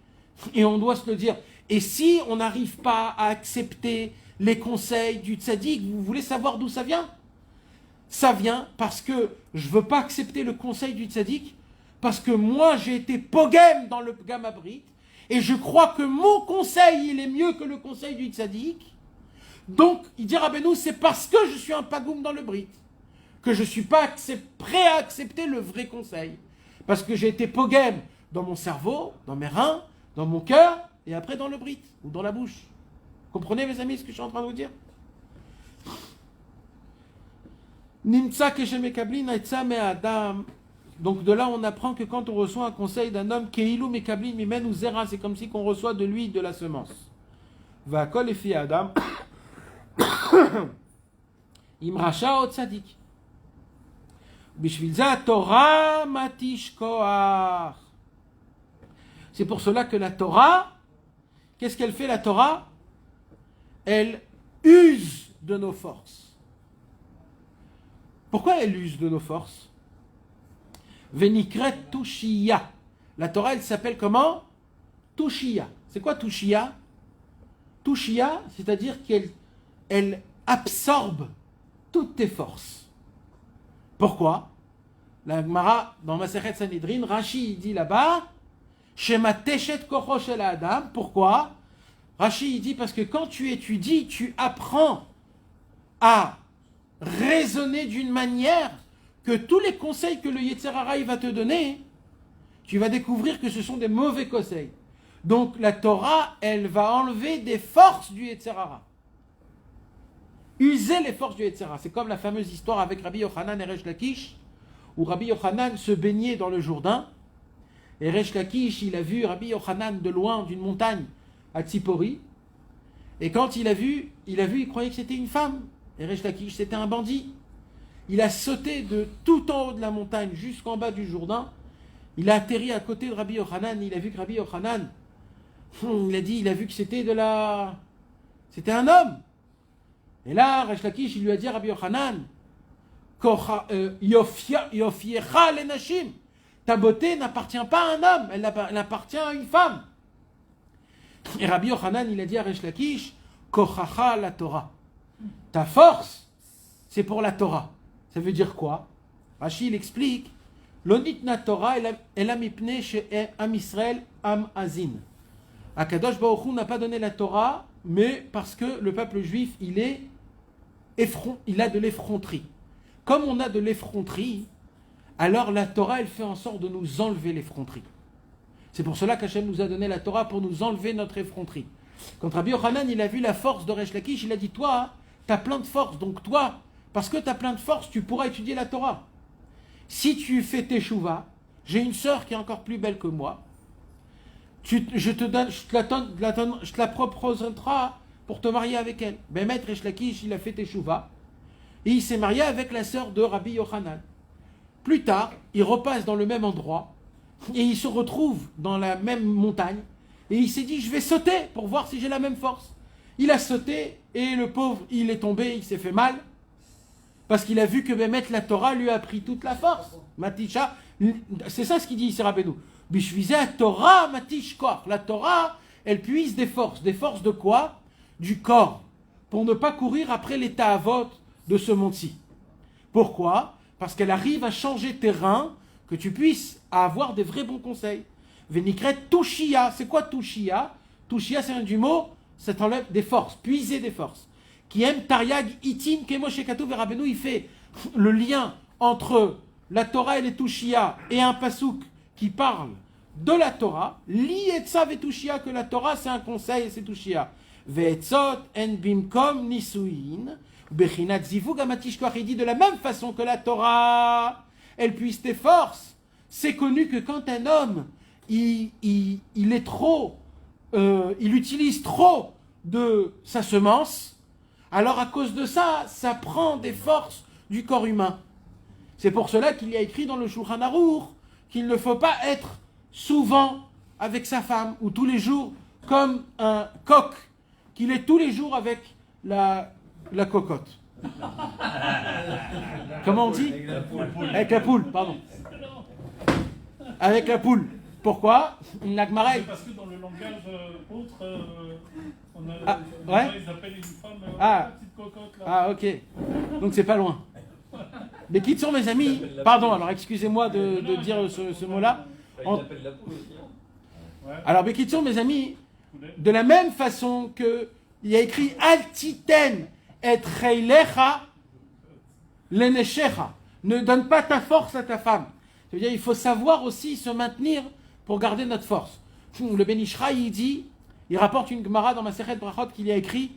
Et on doit se le dire. Et si on n'arrive pas à accepter les conseils du tzaddik, vous voulez savoir d'où ça vient? Ça vient parce que je ne veux pas accepter le conseil du tzaddik, parce que moi j'ai été pogem dans le Gam Abrit, et je crois que mon conseil il est mieux que le conseil du tzaddik. Donc il dit Rabbeinu, c'est parce que je suis un pagoum dans le Brit que je ne suis pas prêt à accepter le vrai conseil. Parce que j'ai été pogem dans mon cerveau, dans mes reins, dans mon cœur, et après dans le Brit, ou dans la bouche. Comprenez mes amis ce que je suis en train de vous dire? Nimtsa keshemekabli naitsa me'adam. Donc de là on apprend que quand on reçoit un conseil d'un homme, keilu mekabli mimen ou zera, c'est comme si qu'on reçoit de lui de la semence. Va kol efi adam imracha o tzadik. Bishvil za Torah matish koach. C'est pour cela que la Torah, qu'est-ce qu'elle fait la Torah? Elle use de nos forces. Pourquoi elle use de nos forces? Venikret Tushiya. La Torah, elle s'appelle comment? Tushiya. C'est quoi Tushiya? Tushiya, c'est-à-dire qu'elle absorbe toutes tes forces. Pourquoi? La Gemara, dans Masechet Sanhedrin, Rashi dit là-bas, Shema Teshet Kocho Shel Adam. Pourquoi? Rashi dit parce que quand tu étudies, tu apprends à raisonner d'une manière que tous les conseils que le Yetzer Hara va te donner, tu vas découvrir que ce sont des mauvais conseils. Donc la Torah, elle va enlever des forces du Yetzer Hara. User les forces du Yetzer Hara. C'est comme la fameuse histoire avec Rabbi Yochanan et Resh Lakish, où Rabbi Yochanan se baignait dans le Jourdain, et Resh Lakish, il a vu Rabbi Yochanan de loin d'une montagne à Tzipori, et quand il a vu, il croyait que c'était une femme. Et Resh Lakish, c'était un bandit. Il a sauté de tout en haut de la montagne jusqu'en bas du Jourdain. Il a atterri à côté de Rabbi Yochanan. Il a vu que Rabbi Yochanan, il a vu que c'était un homme. Et là, Resh Lakish, il lui a dit à Rabbi Yochanan, Yofiecha lenashim, ta beauté n'appartient pas à un homme, elle appartient à une femme. Et Rabbi Yochanan, il a dit à Resh Lakish, Kochacha la Torah. Ta force, c'est pour la Torah. Ça veut dire quoi? Rashi, il explique, L'onitna Torah elam mipnei she'am Israël am azin. Akadosh Baruch Hu n'a pas donné la Torah, mais parce que le peuple juif, il a de l'effronterie. Comme on a de l'effronterie, alors la Torah, elle fait en sorte de nous enlever l'effronterie. C'est pour cela qu'Hachem nous a donné la Torah, pour nous enlever notre effronterie. Quand Rabbi Yochanan, il a vu la force de Resh Lakish, il a dit, toi, tu as plein de force, donc toi, parce que tu as plein de force, tu pourras étudier la Torah. si tu fais teshuva, j'ai une sœur qui est encore plus belle que moi, je te la proposerai pour te marier avec elle. Ben maître Resh Lakish, il a fait teshuva, et il s'est marié avec la sœur de Rabbi Yochanan. Plus tard, il repasse dans le même endroit, et il se retrouve dans la même montagne, et il s'est dit, je vais sauter pour voir si j'ai la même force. Il a sauté, et le pauvre, il est tombé, il s'est fait mal, parce qu'il a vu que Bémet, la Torah lui a pris toute la force. Matisha, c'est ça ce qu'il dit ici Rabbeinu. Bishvizeh Torah matish koach. La Torah, elle puise des forces. Des forces de quoi? Du corps. Pour ne pas courir après les ta'avot de ce monde-ci. Pourquoi? Parce qu'elle arrive à changer tes reins, que tu puisses avoir des vrais bons conseils. Vénikret touchia. C'est quoi touchia? Touchia, c'est un du mot, ça t'enlève des forces, puiser des forces. Qui aime Tariag Itin Kemoshe Katou Verabenu, il fait le lien entre la Torah et les Touchia et un pasouk qui parle de la Torah. Li etza vetushia, que la Torah c'est un conseil et c'est Touchia. Ve'etzot en bimkom nisuin bechinat zivug amatish koach. Il dit de la même façon que la Torah elle puise tes forces. C'est connu que quand un homme il est trop, il utilise trop de sa semence, alors à cause de ça, ça prend des forces du corps humain. C'est pour cela qu'il y a écrit dans le Shulchan Aruch qu'il ne faut pas être souvent avec sa femme ou tous les jours comme un coq, qu'il est tous les jours avec la cocotte. Comment on dit? Avec la poule, pardon. Avec la poule. Pourquoi? La Gemara. C'est parce que dans le langage autre, ouais? ils appellent une femme la petite cocotte. Là. Ah, ok. Donc c'est pas loin. Mais qui sont mes amis? Pardon, alors excusez-moi de dire ce mot-là. Il l'appelle la poule aussi. Ouais. Alors, mais qui sont mes amis? De la même façon que il y a écrit Altiten et Reilecha Leneshecha. Ne donne pas ta force à ta femme. Ça veut dire il faut savoir aussi se maintenir pour garder notre force. Le Ben Ishraï, il dit, il rapporte une Gemara dans ma Masechet Brachot qu'il y a écrit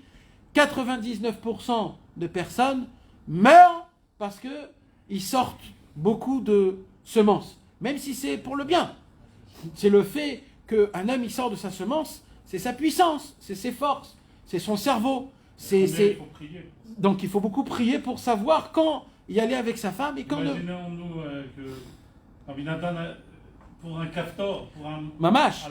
99% de personnes meurent parce que ils sortent beaucoup de semences, même si c'est pour le bien. C'est le fait qu'un homme il sort de sa semence, c'est sa puissance, c'est ses forces, c'est son cerveau. Il faut prier. Donc il faut beaucoup prier pour savoir quand y aller avec sa femme et quand ne... Imaginons-nous que Rabbi Nathan, pour un kaftor, pour un... Mamash.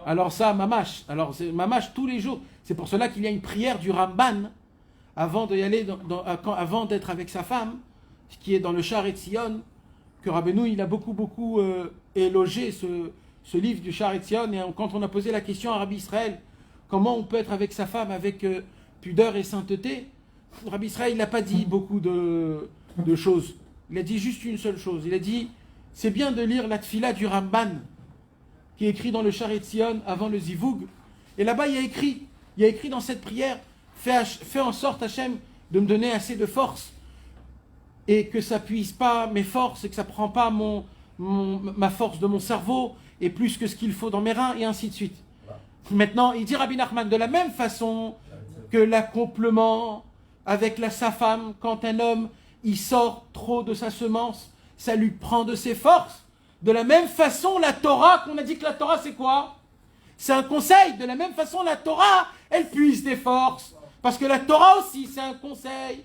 Alors ça, mamash. Alors c'est mamash tous les jours. C'est pour cela qu'il y a une prière du Ramban avant d'y aller, avant d'être avec sa femme, qui est dans le Sha'ar Etzion, que Rabbeinu il a beaucoup élogé ce livre du Sha'ar Etzion. Et quand on a posé la question à Rabbi Israël, comment on peut être avec sa femme avec pudeur et sainteté, Rabbi Israël n'a pas dit beaucoup de choses. Il a dit juste une seule chose. Il a dit, c'est bien de lire la tfila du Ramban, qui est écrit dans le Sha'ar Etzion avant le Zivug. Et là-bas, il y a écrit dans cette prière, fais en sorte, Hachem, de me donner assez de force, et que ça puise pas mes forces, et que ça prend pas ma force de mon cerveau, et plus que ce qu'il faut dans mes reins, et ainsi de suite. Maintenant, il dit Rabbi Nachman, de la même façon que l'accouplement avec sa femme, quand un homme, il sort trop de sa semence, ça lui prend de ses forces. De la même façon, la Torah, qu'on a dit que la Torah c'est quoi? C'est un conseil. De la même façon, la Torah, elle puise des forces. Parce que la Torah aussi, c'est un conseil.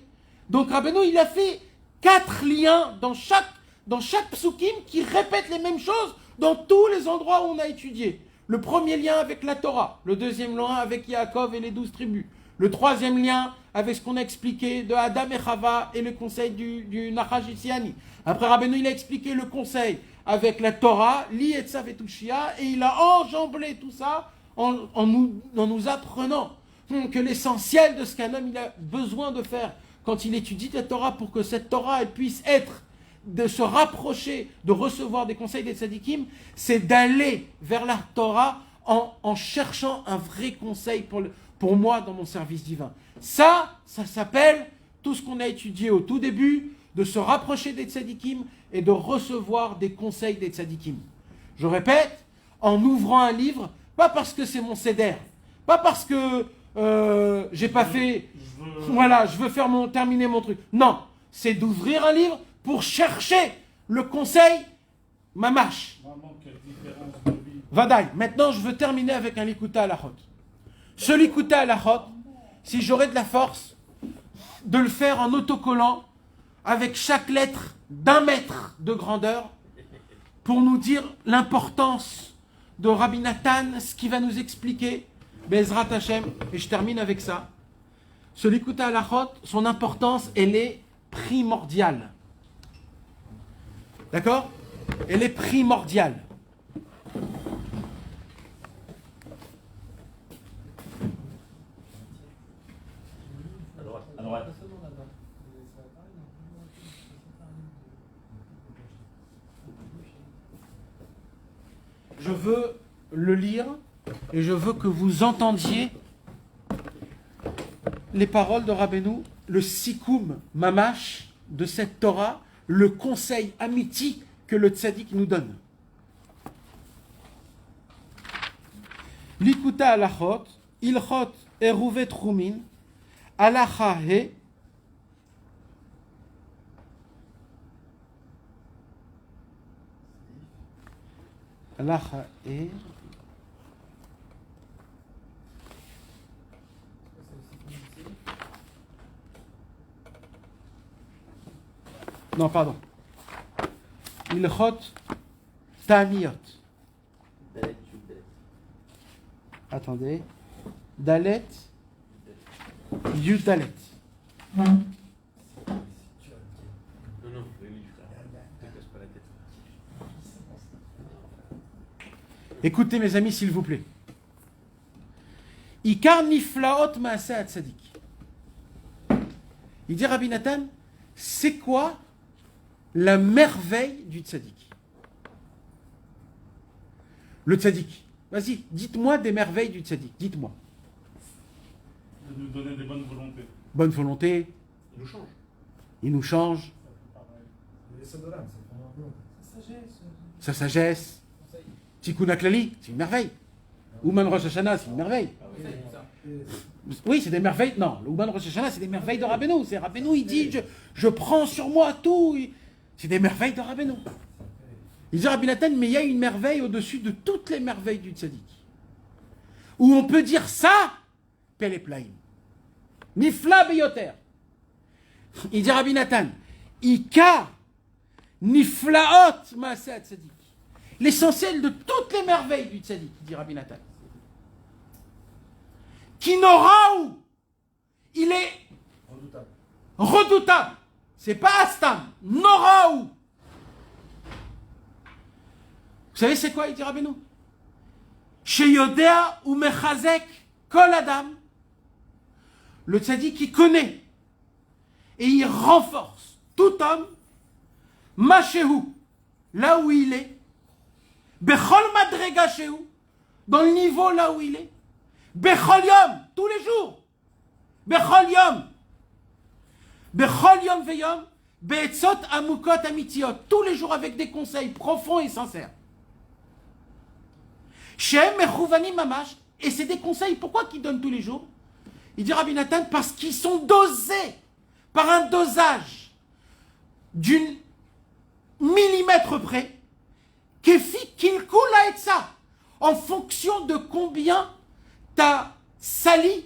Donc Rabbeinu, il a fait 4 liens dans chaque psukim qui répètent les mêmes choses dans tous les endroits où on a étudié. Le premier lien avec la Torah, le deuxième lien avec Yaakov et les 12 tribus, le troisième lien avec ce qu'on a expliqué de Adam et Chava et le conseil du Nachash Itziani. Après Rabbeinu, il a expliqué le conseil avec la Torah, Li Etza Vetushia, et il a enjamblé tout ça en nous apprenant que l'essentiel de ce qu'un homme il a besoin de faire quand il étudie la Torah pour que cette Torah elle puisse être, de se rapprocher, de recevoir des conseils des tzadikim, c'est d'aller vers la Torah en cherchant un vrai conseil pour moi dans mon service divin. Ça s'appelle tout ce qu'on a étudié au tout début, de se rapprocher des tzadikim et de recevoir des conseils des tzadikim. Je répète, en ouvrant un livre, pas parce que c'est mon seder, pas parce que j'ai pas fait, voilà, je veux terminer mon truc. Non, c'est d'ouvrir un livre pour chercher le conseil mamash. Maman, quelle différence de vie. Vadaï. Maintenant, je veux terminer avec un likuta halachot. Ce likuta halachot, si j'aurais de la force de le faire en autocollant avec chaque lettre d'1 mètre de grandeur pour nous dire l'importance de Rabbi Nathan, ce qui va nous expliquer Bezrat Hashem, et je termine avec ça. Ce likuta halachot, son importance, elle est primordiale. D'accord? Elle est primordiale. À droite. Je veux le lire et je veux que vous entendiez les paroles de Rabbeinu, le sikoum mamash de cette Torah, le conseil amiti que le tzaddik nous donne. Likuta alachot, ilchot eruvet rumin, alacha he, alacha he, non, pardon. Ilchot Ta'aniyot. Attendez. Dalet Yudalet. Non, non, oui, frère. Ne te casse pas la tête. Écoutez mes amis s'il vous plaît. Ikar niflaot ma'aseh hatzadik. Il dit Rabbi Nathan, c'est quoi la merveille du tzaddik? Le tzaddik. Vas-y, dites-moi des merveilles du tzaddik. Dites-moi. De nous donner des bonnes volontés. Bonne volonté. Il nous change. Il nous change. Les sodorames, c'est vraiment bon. Sa sagesse. Tikkun HaKlali, c'est une merveille. Ouman Rosh Hashanah, c'est une merveille. Oui, c'est des merveilles. Non, le Ouman Rosh Hashanah, c'est des merveilles de Rabbeinu. C'est Rabbeinu, il dit, je prends sur moi tout. C'est des merveilles de Rabbeinu. Il dit Rabbi Nathan, mais il y a une merveille au-dessus de toutes les merveilles du tzaddik. Où on peut dire ça, Pele Plaim. Nifla beyoter. Il dit Rabbi Nathan, Ika niflaot maaseh tzaddik. L'essentiel de toutes les merveilles du tzaddik, dit Rabbi Nathan. Qui n'aura où il est Redoutable. redoutable. C'est pas Astam. N'aura où. Vous savez c'est quoi, il dit Rabbeinu? Chez Yodea ou Mechazek Kol Adam. Le tzaddik qui connaît et il renforce tout homme, Mashehu, là où il est, Bechol Madrega Shehu, dans le niveau là où il est, Bechol Yom, tous les jours, Bechol Yom, Bechol Yom Veyom, Be'etzot Amukot Amitiot, tous les jours avec des conseils profonds et sincères. Shem Mechouvanim Mamash, et c'est des conseils, pourquoi qu'ils donnent tous les jours? Il dit Rabbi Nathan, parce qu'ils sont dosés par un dosage d'une millimètre près, Kefi Kilkula et ça, en fonction de combien tu as sali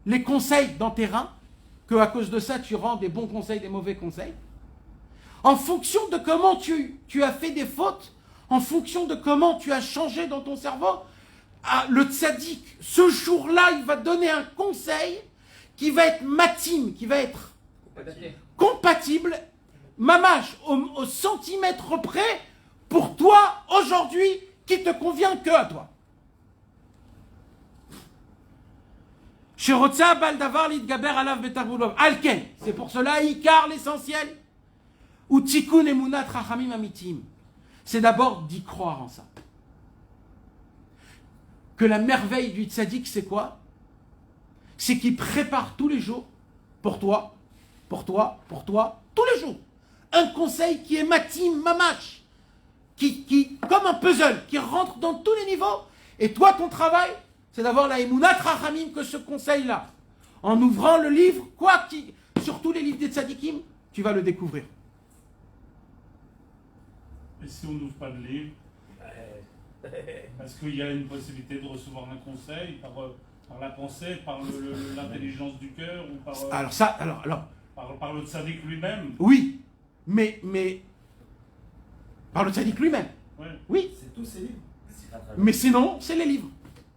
les conseils dans tes reins, que à cause de ça tu rends des bons conseils, des mauvais conseils, en fonction de comment tu as fait des fautes, en fonction de comment tu as changé dans ton cerveau, le tzaddik, ce jour-là, il va donner un conseil qui va être matim, qui va être compatible, mamash, au centimètre près, pour toi, aujourd'hui, qui te convient que à toi. C'est pour cela, Ikar, l'essentiel, ou Tikkun Emunat Rachamim Amitim. C'est d'abord d'y croire en ça. Que la merveille du tzaddik, c'est quoi? C'est qu'il prépare tous les jours, pour toi, pour toi, pour toi, tous les jours, un conseil qui est matim, mamash, qui comme un puzzle, qui rentre dans tous les niveaux, et toi, ton travail, c'est d'avoir la emunat rachamim que ce conseil-là. En ouvrant le livre, sur tous les livres des tzaddikim, tu vas le découvrir. Et si on n'ouvre pas de livre, est-ce qu'il y a une possibilité de recevoir un conseil par la pensée, par l'intelligence du cœur ou par, par le tzaddik lui-même? Oui, mais par le tzaddik lui-même. Ouais. Oui, C'est tous ces livres. mais sinon, c'est les livres.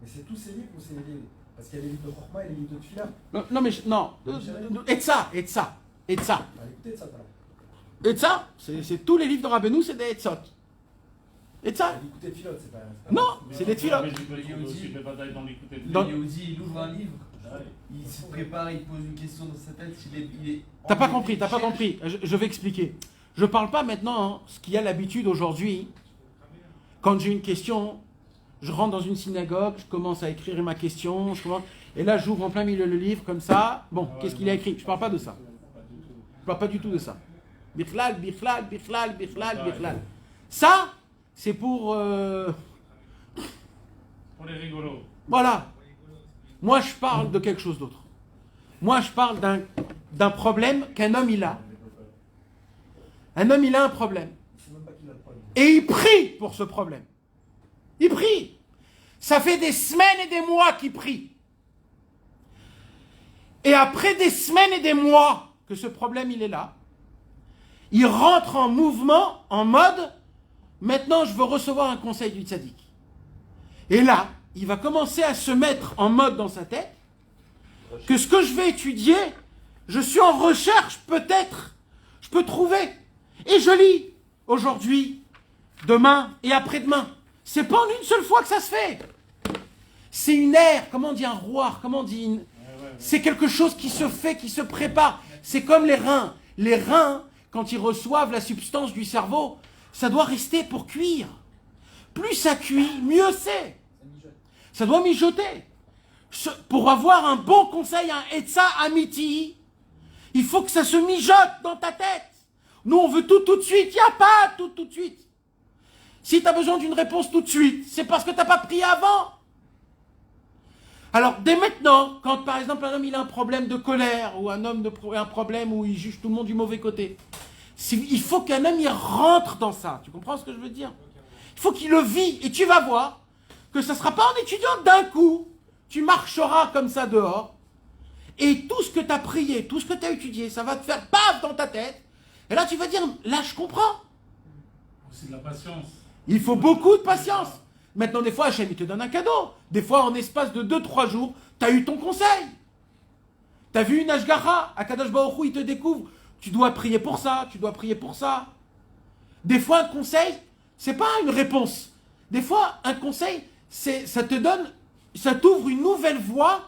Mais c'est tous ces livres ou c'est les livres? Parce qu'il y a les livres de Chorma et les livres de Tfila. Et ça. Allez, écoutez ça, t'as. Et ça, c'est tous les livres de Rabbeinu, c'est des Etzot. Et ça? L'écouter de Philot, c'est pas. Non, c'est des tfilotes. Le Yehudi, il ouvre un livre, il se prépare, il pose une question dans sa tête, il est T'as pas compris. Je vais expliquer. Je parle pas maintenant, ce qu'il y a l'habitude aujourd'hui. Quand j'ai une question, je rentre dans une synagogue, je commence à écrire ma question, et là j'ouvre en plein milieu le livre comme ça. Bon, qu'est-ce qu'il a écrit? Je parle pas de ça. Je parle pas du tout de ça. Bichlal. Ça, c'est pour les rigolos. Voilà. Moi, je parle de quelque chose d'autre. Moi, je parle d'un problème qu'un homme, il a. Un homme, il a un problème. Et il prie pour ce problème. Il prie. Ça fait des semaines et des mois qu'il prie. Et après des semaines et des mois que ce problème, il est là, il rentre en mouvement, en mode, maintenant, je veux recevoir un conseil du tzaddik. Et là, il va commencer à se mettre en mode dans sa tête que ce que je vais étudier, je suis en recherche, peut-être, je peux trouver. Et je lis aujourd'hui, demain et après-demain. C'est pas en une seule fois que ça se fait. C'est une ère, comment on dit un roi, comment on dit c'est quelque chose qui se fait, qui se prépare. C'est comme les reins. Les reins, quand ils reçoivent la substance du cerveau, ça doit rester pour cuire. Plus ça cuit, mieux c'est. Ça doit mijoter. Pour avoir un bon conseil, un Etza Amiti, il faut que ça se mijote dans ta tête. Nous, on veut tout de suite. Il n'y a pas tout de suite. Si tu as besoin d'une réponse tout de suite, c'est parce que tu n'as pas prié avant. Alors, dès maintenant, quand par exemple un homme il a un problème de colère, ou un homme a un problème où il juge tout le monde du mauvais côté, il faut qu'un homme il rentre dans ça. Tu comprends ce que je veux dire? Il faut qu'il le vit. Et tu vas voir que ça ne sera pas en étudiant d'un coup. Tu marcheras comme ça dehors. Et tout ce que tu as prié, tout ce que tu as étudié, ça va te faire paf dans ta tête. Et là, tu vas dire, là, je comprends. C'est de la patience. Il faut beaucoup de patience. Maintenant, des fois, Hachem, il te donne un cadeau. Des fois, en espace de 2-3 jours, tu as eu ton conseil. Tu as vu une Ashgara. Akadosh Baruch Hu, il te découvre. Tu dois prier pour ça, tu dois prier pour ça. Des fois, un conseil, c'est pas une réponse. Des fois, un conseil, ça te donne, ça t'ouvre une nouvelle voie,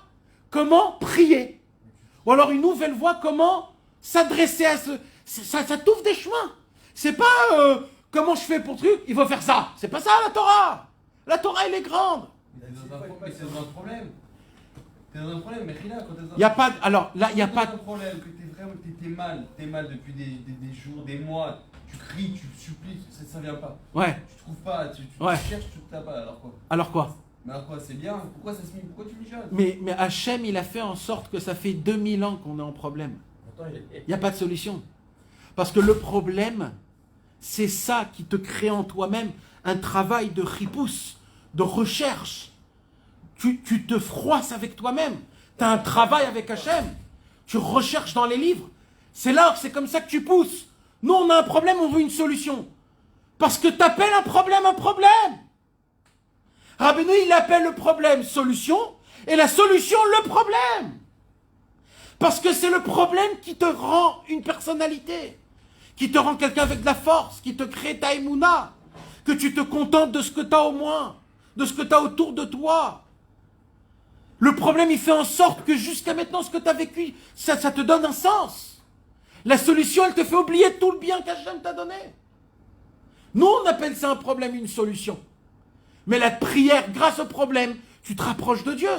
comment prier. Ou alors une nouvelle voie, comment s'adresser à ça t'ouvre des chemins. C'est pas comment je fais pour truc, il faut faire ça. C'est pas ça la Torah. La Torah, elle est grande. T'es dans un problème. T'es dans un problème, mais Rina, quand t'es dans un Il n'y a pas. Alors là, il n'y a pas. un problème, que t'es mal depuis des jours, des mois. Tu cries, tu supplies, ça vient pas. Ouais. Tu trouves pas, tu Ouais. cherches, tu t'as pas. Alors quoi? Alors quoi? Mais alors quoi? C'est bien. Pourquoi ça se met? Pourquoi tu mijotes? Mais Hachem, il a fait en sorte que ça fait 2000 ans qu'on est en problème. Il n'y a pas de solution. Parce que le problème, c'est ça qui te crée en toi-même un travail de ripousse, de recherche. Tu te froisses avec toi-même. Tu as un travail avec Hachem. Tu recherches dans les livres. C'est comme ça que tu pousses. Nous, on a un problème, on veut une solution. Parce que tu appelles un problème. Rabbeinu, il appelle le problème solution et la solution le problème. Parce que c'est le problème qui te rend une personnalité, qui te rend quelqu'un avec de la force, qui te crée ta émouna, que tu te contentes de ce que tu as au moins, de ce que tu as autour de toi. Le problème, il fait en sorte que jusqu'à maintenant, ce que tu as vécu, ça te donne un sens. La solution, elle te fait oublier tout le bien qu'Hachem t'a donné. Nous, on appelle ça un problème, une solution. Mais la prière, grâce au problème, tu te rapproches de Dieu.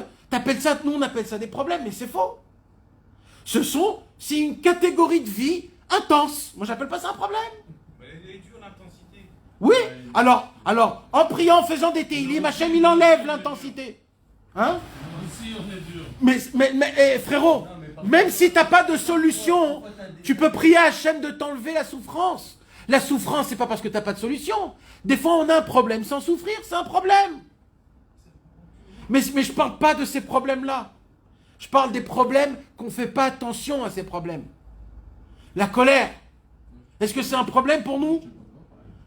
Nous, on appelle ça des problèmes, mais c'est faux. C'est une catégorie de vie intense. Moi, j'appelle pas ça un problème. Mais elle est dure, l'intensité. Oui, alors, en priant, en faisant des télim, Hachem, il enlève l'intensité. Hein? Aussi, on est dur. Mais frérot, même si tu n'as pas de solution, tu peux prier à Hachem de t'enlever la souffrance. La souffrance, c'est pas parce que tu n'as pas de solution. Des fois, on a un problème sans souffrir, c'est un problème. Mais je ne parle pas de ces problèmes-là. Je parle des problèmes qu'on ne fait pas attention à ces problèmes. La colère. Est-ce que c'est un problème pour nous?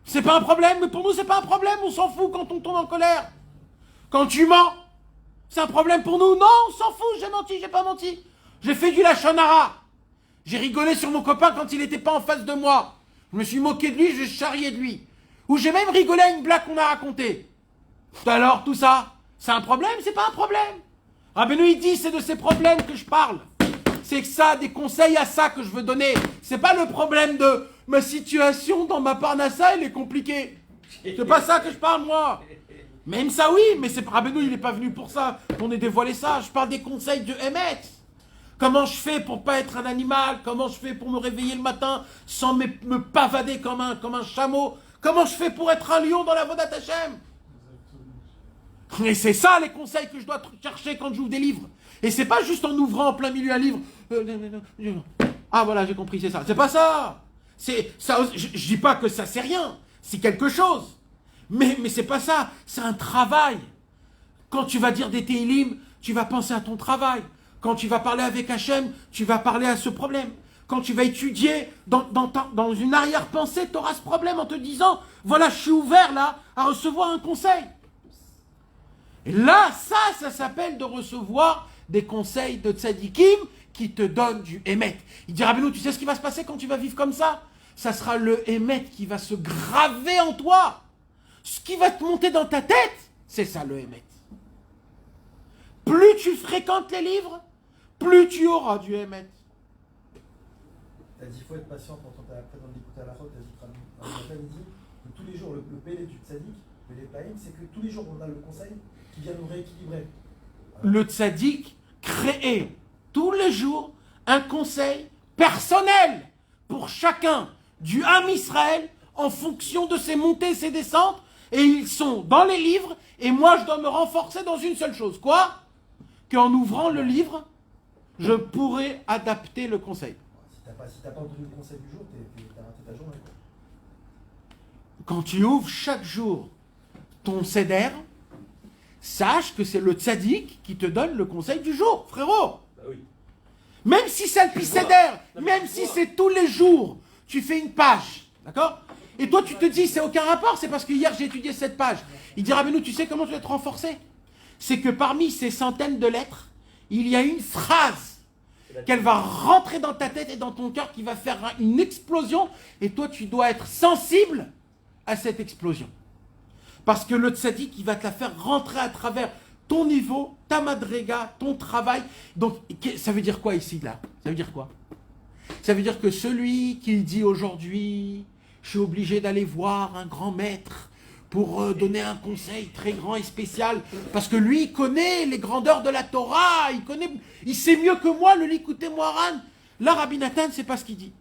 C'est pas un problème, mais pour nous, c'est pas un problème. On s'en fout quand on tombe en colère. Quand tu mens, c'est un problème pour nous. Non, on s'en fout, j'ai menti, j'ai pas menti. J'ai fait du lachonara. J'ai rigolé sur mon copain quand il n'était pas en face de moi. Je me suis moqué de lui, je charriais de lui. Ou j'ai même rigolé à une blague qu'on a racontée. Alors, tout ça, c'est un problème? C'est pas un problème. Rabbeinu, il dit, c'est de ces problèmes que je parle. C'est que ça, des conseils à ça que je veux donner. C'est pas le problème de ma situation dans ma parnassa, elle est compliquée. C'est pas ça que je parle, moi. Même ça, oui, mais c'est Rabbeinu, il n'est pas venu pour ça, pour nous dévoiler ça. Je parle des conseils de Emet. Comment je fais pour pas être un animal? Comment je fais pour me réveiller le matin sans me pavader comme un chameau? Comment je fais pour être un lion dans la Vodat Hashem? Et c'est ça les conseils que je dois chercher quand j'ouvre des livres. Et c'est pas juste en ouvrant en plein milieu un livre. Ah voilà, j'ai compris, c'est ça. C'est pas ça. C'est ça. Je dis pas que ça c'est rien. C'est quelque chose. Mais c'est pas ça. C'est un travail. Quand tu vas dire des Tehillim, tu vas penser à ton travail. Quand tu vas parler avec Hachem, tu vas parler à ce problème. Quand tu vas étudier dans une arrière-pensée, tu auras ce problème en te disant, voilà, je suis ouvert là à recevoir un conseil. Et là, ça s'appelle de recevoir des conseils de tzadikim qui te donnent du émet. Il dit, Rabbeinu, tu sais ce qui va se passer quand tu vas vivre comme ça? Ça sera le émet qui va se graver en toi. Ce qui va te monter dans ta tête, c'est ça le émet. Plus tu fréquentes les livres, plus tu auras du émet. Tu as dit qu'il faut être patient quand on t'a appris dans l'écoute à la route. Tu as dit que tous les jours, le pélé du tzaddik, le païm, c'est que tous les jours on a le conseil qui vient nous rééquilibrer. Le tzaddik crée tous les jours un conseil personnel pour chacun du Ham Israël en fonction de ses montées et ses descentes. Et ils sont dans les livres. Et moi, je dois me renforcer dans une seule chose. Quoi? Qu'en ouvrant le livre, je pourrai adapter le conseil. Si t'as pas entendu le conseil du jour, t'as raté ta journée. Quand tu ouvres chaque jour ton seder, sache que c'est le tzaddik qui te donne le conseil du jour, frérot. Bah oui. Même si c'est le seder, même si c'est tous les jours, tu fais une page, d'accord? Et toi tu te dis, c'est aucun rapport, c'est parce que hier j'ai étudié cette page. Il dira, mais nous, tu sais comment tu vas être renforcé? C'est que parmi ces centaines de lettres, il y a une phrase qu'elle va rentrer dans ta tête et dans ton cœur qui va faire une explosion. Et toi, tu dois être sensible à cette explosion. Parce que le tzaddik, il va te la faire rentrer à travers ton niveau, ta madrega, ton travail. Donc, ça veut dire quoi ici, là? Ça veut dire quoi? Ça veut dire que celui qui dit aujourd'hui, je suis obligé d'aller voir un grand maître pour donner un conseil très grand et spécial, parce que lui, il connaît les grandeurs de la Torah, il sait mieux que moi le Likutei Moharan. Là, Rabbi Nathan, c'est pas ce qu'il dit.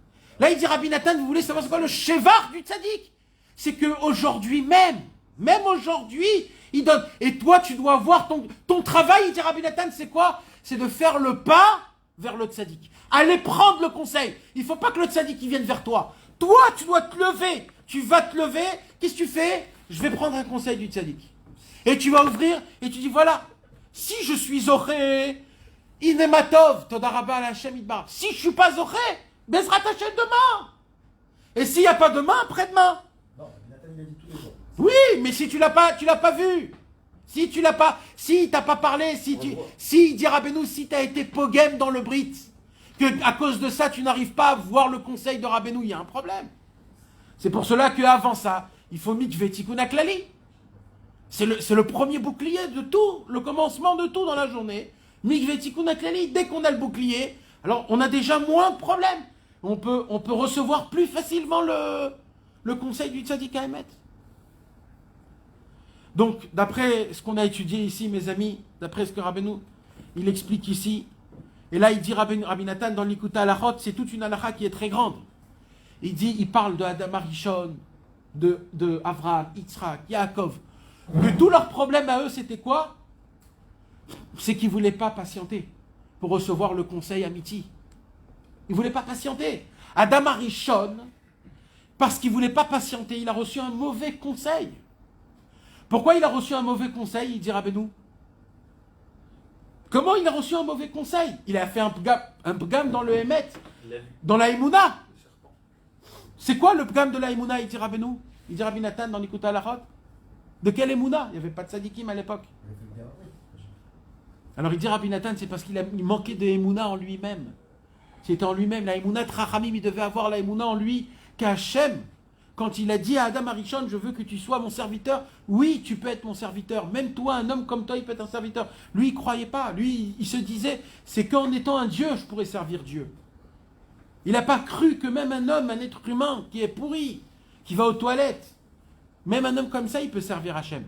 Là, il dit, Rabbi Nathan, vous voulez savoir c'est quoi le shevar du tzaddik? C'est qu'aujourd'hui même aujourd'hui, il donne. Et toi, tu dois voir ton travail, il dit, Rabbi Nathan, c'est quoi? C'est de faire le pas vers le tzaddik. Allez prendre le conseil. Il ne faut pas que le tzaddik il vienne vers toi. Toi, tu dois te lever. Tu vas te lever. Qu'est-ce que tu fais? Je vais prendre un conseil du tzaddik. Et tu vas ouvrir et tu dis, voilà, si je suis zoré, Inematov, Todaraba al Hashem Idbar. Si je ne suis pas zoré, Bezrat Hashem demain. Et s'il n'y a pas demain, après-demain. Non, Nathan il a dit tous les jours. Oui, mais si tu l'as pas vu. Si tu l'as pas, si t'as pas parlé, si dit Rabbeinu, si tu as été pogem dans le Brit, que à cause de ça, tu n'arrives pas à voir le conseil de Rabbeinu, il y a un problème. C'est pour cela qu'avant ça, il faut mikveh tikkun haklali. C'est le premier bouclier de tout, le commencement de tout dans la journée. Mikveh tikkun haklali, dès qu'on a le bouclier, alors on a déjà moins de problèmes. On peut recevoir plus facilement le conseil du tzaddik Haemet. Donc, d'après ce qu'on a étudié ici, mes amis, d'après ce que Rabbeinu, il explique ici, et là il dit Rabbi Nathan dans l'Ikouta Halachot, c'est toute une halakha qui est très grande. Il parle de Adam Arishon, de Avraham, Yitzhak, Yaakov, que tous leurs problèmes à eux, c'était quoi? C'est qu'ils ne voulaient pas patienter pour recevoir le conseil Amiti. Ils ne voulaient pas patienter. Adam Arishon, Parce qu'il ne voulait pas patienter, il a reçu un mauvais conseil. Pourquoi il a reçu un mauvais conseil, il dit Rabbeinu? Comment il a reçu un mauvais conseil? Il a fait un pgam dans le Hémet, dans la Emouna. C'est quoi le pgam de la Emouna, il dit Rabbeinu? Il dit Rabbi Nathan dans l'Ikuta Halachot. De quelle Emouna? Il n'y avait pas de Sadikim à l'époque. Alors il dit Rabbi Nathan, c'est parce qu'il manquait de Emouna en lui-même. C'était en lui-même. La Emouna de Rachamim, il devait avoir la Emouna en lui, qu'Hachem, quand il a dit à Adam Arishon, je veux que tu sois mon serviteur, oui, tu peux être mon serviteur. Même toi, un homme comme toi, il peut être un serviteur. Lui, il ne croyait pas. Lui, il se disait, c'est qu'en étant un Dieu, je pourrais servir Dieu. Il n'a pas cru que même un homme, un être humain qui est pourri, qui va aux toilettes, même un homme comme ça, il peut servir Hachem.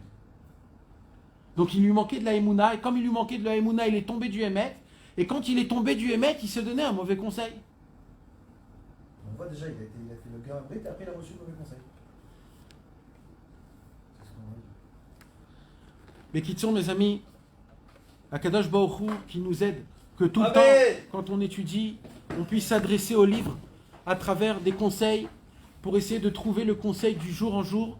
Donc il lui manquait de la Emouna, et comme il lui manquait de la Emouna, il est tombé du Hémet, et quand il est tombé du Hémet, il se donnait un mauvais conseil. On voit déjà, il a fait le gars et après il a reçu le mauvais conseil. C'est ce qu'on voit. Mais qui sont mes amis, Akadosh Baruch Hu qui nous aide, que tout le temps, quand on étudie, on puisse s'adresser au livre à travers des conseils pour essayer de trouver le conseil du jour en jour,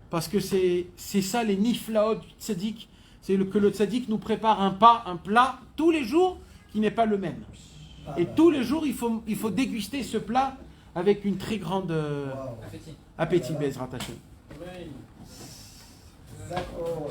parce que c'est ça les niflaot du tzaddik, c'est que le tzaddik nous prépare un plat tous les jours qui n'est pas le même. Et tous les jours, il faut déguster ce plat avec une très grande appétit, Bezrat Hashem. D'accord.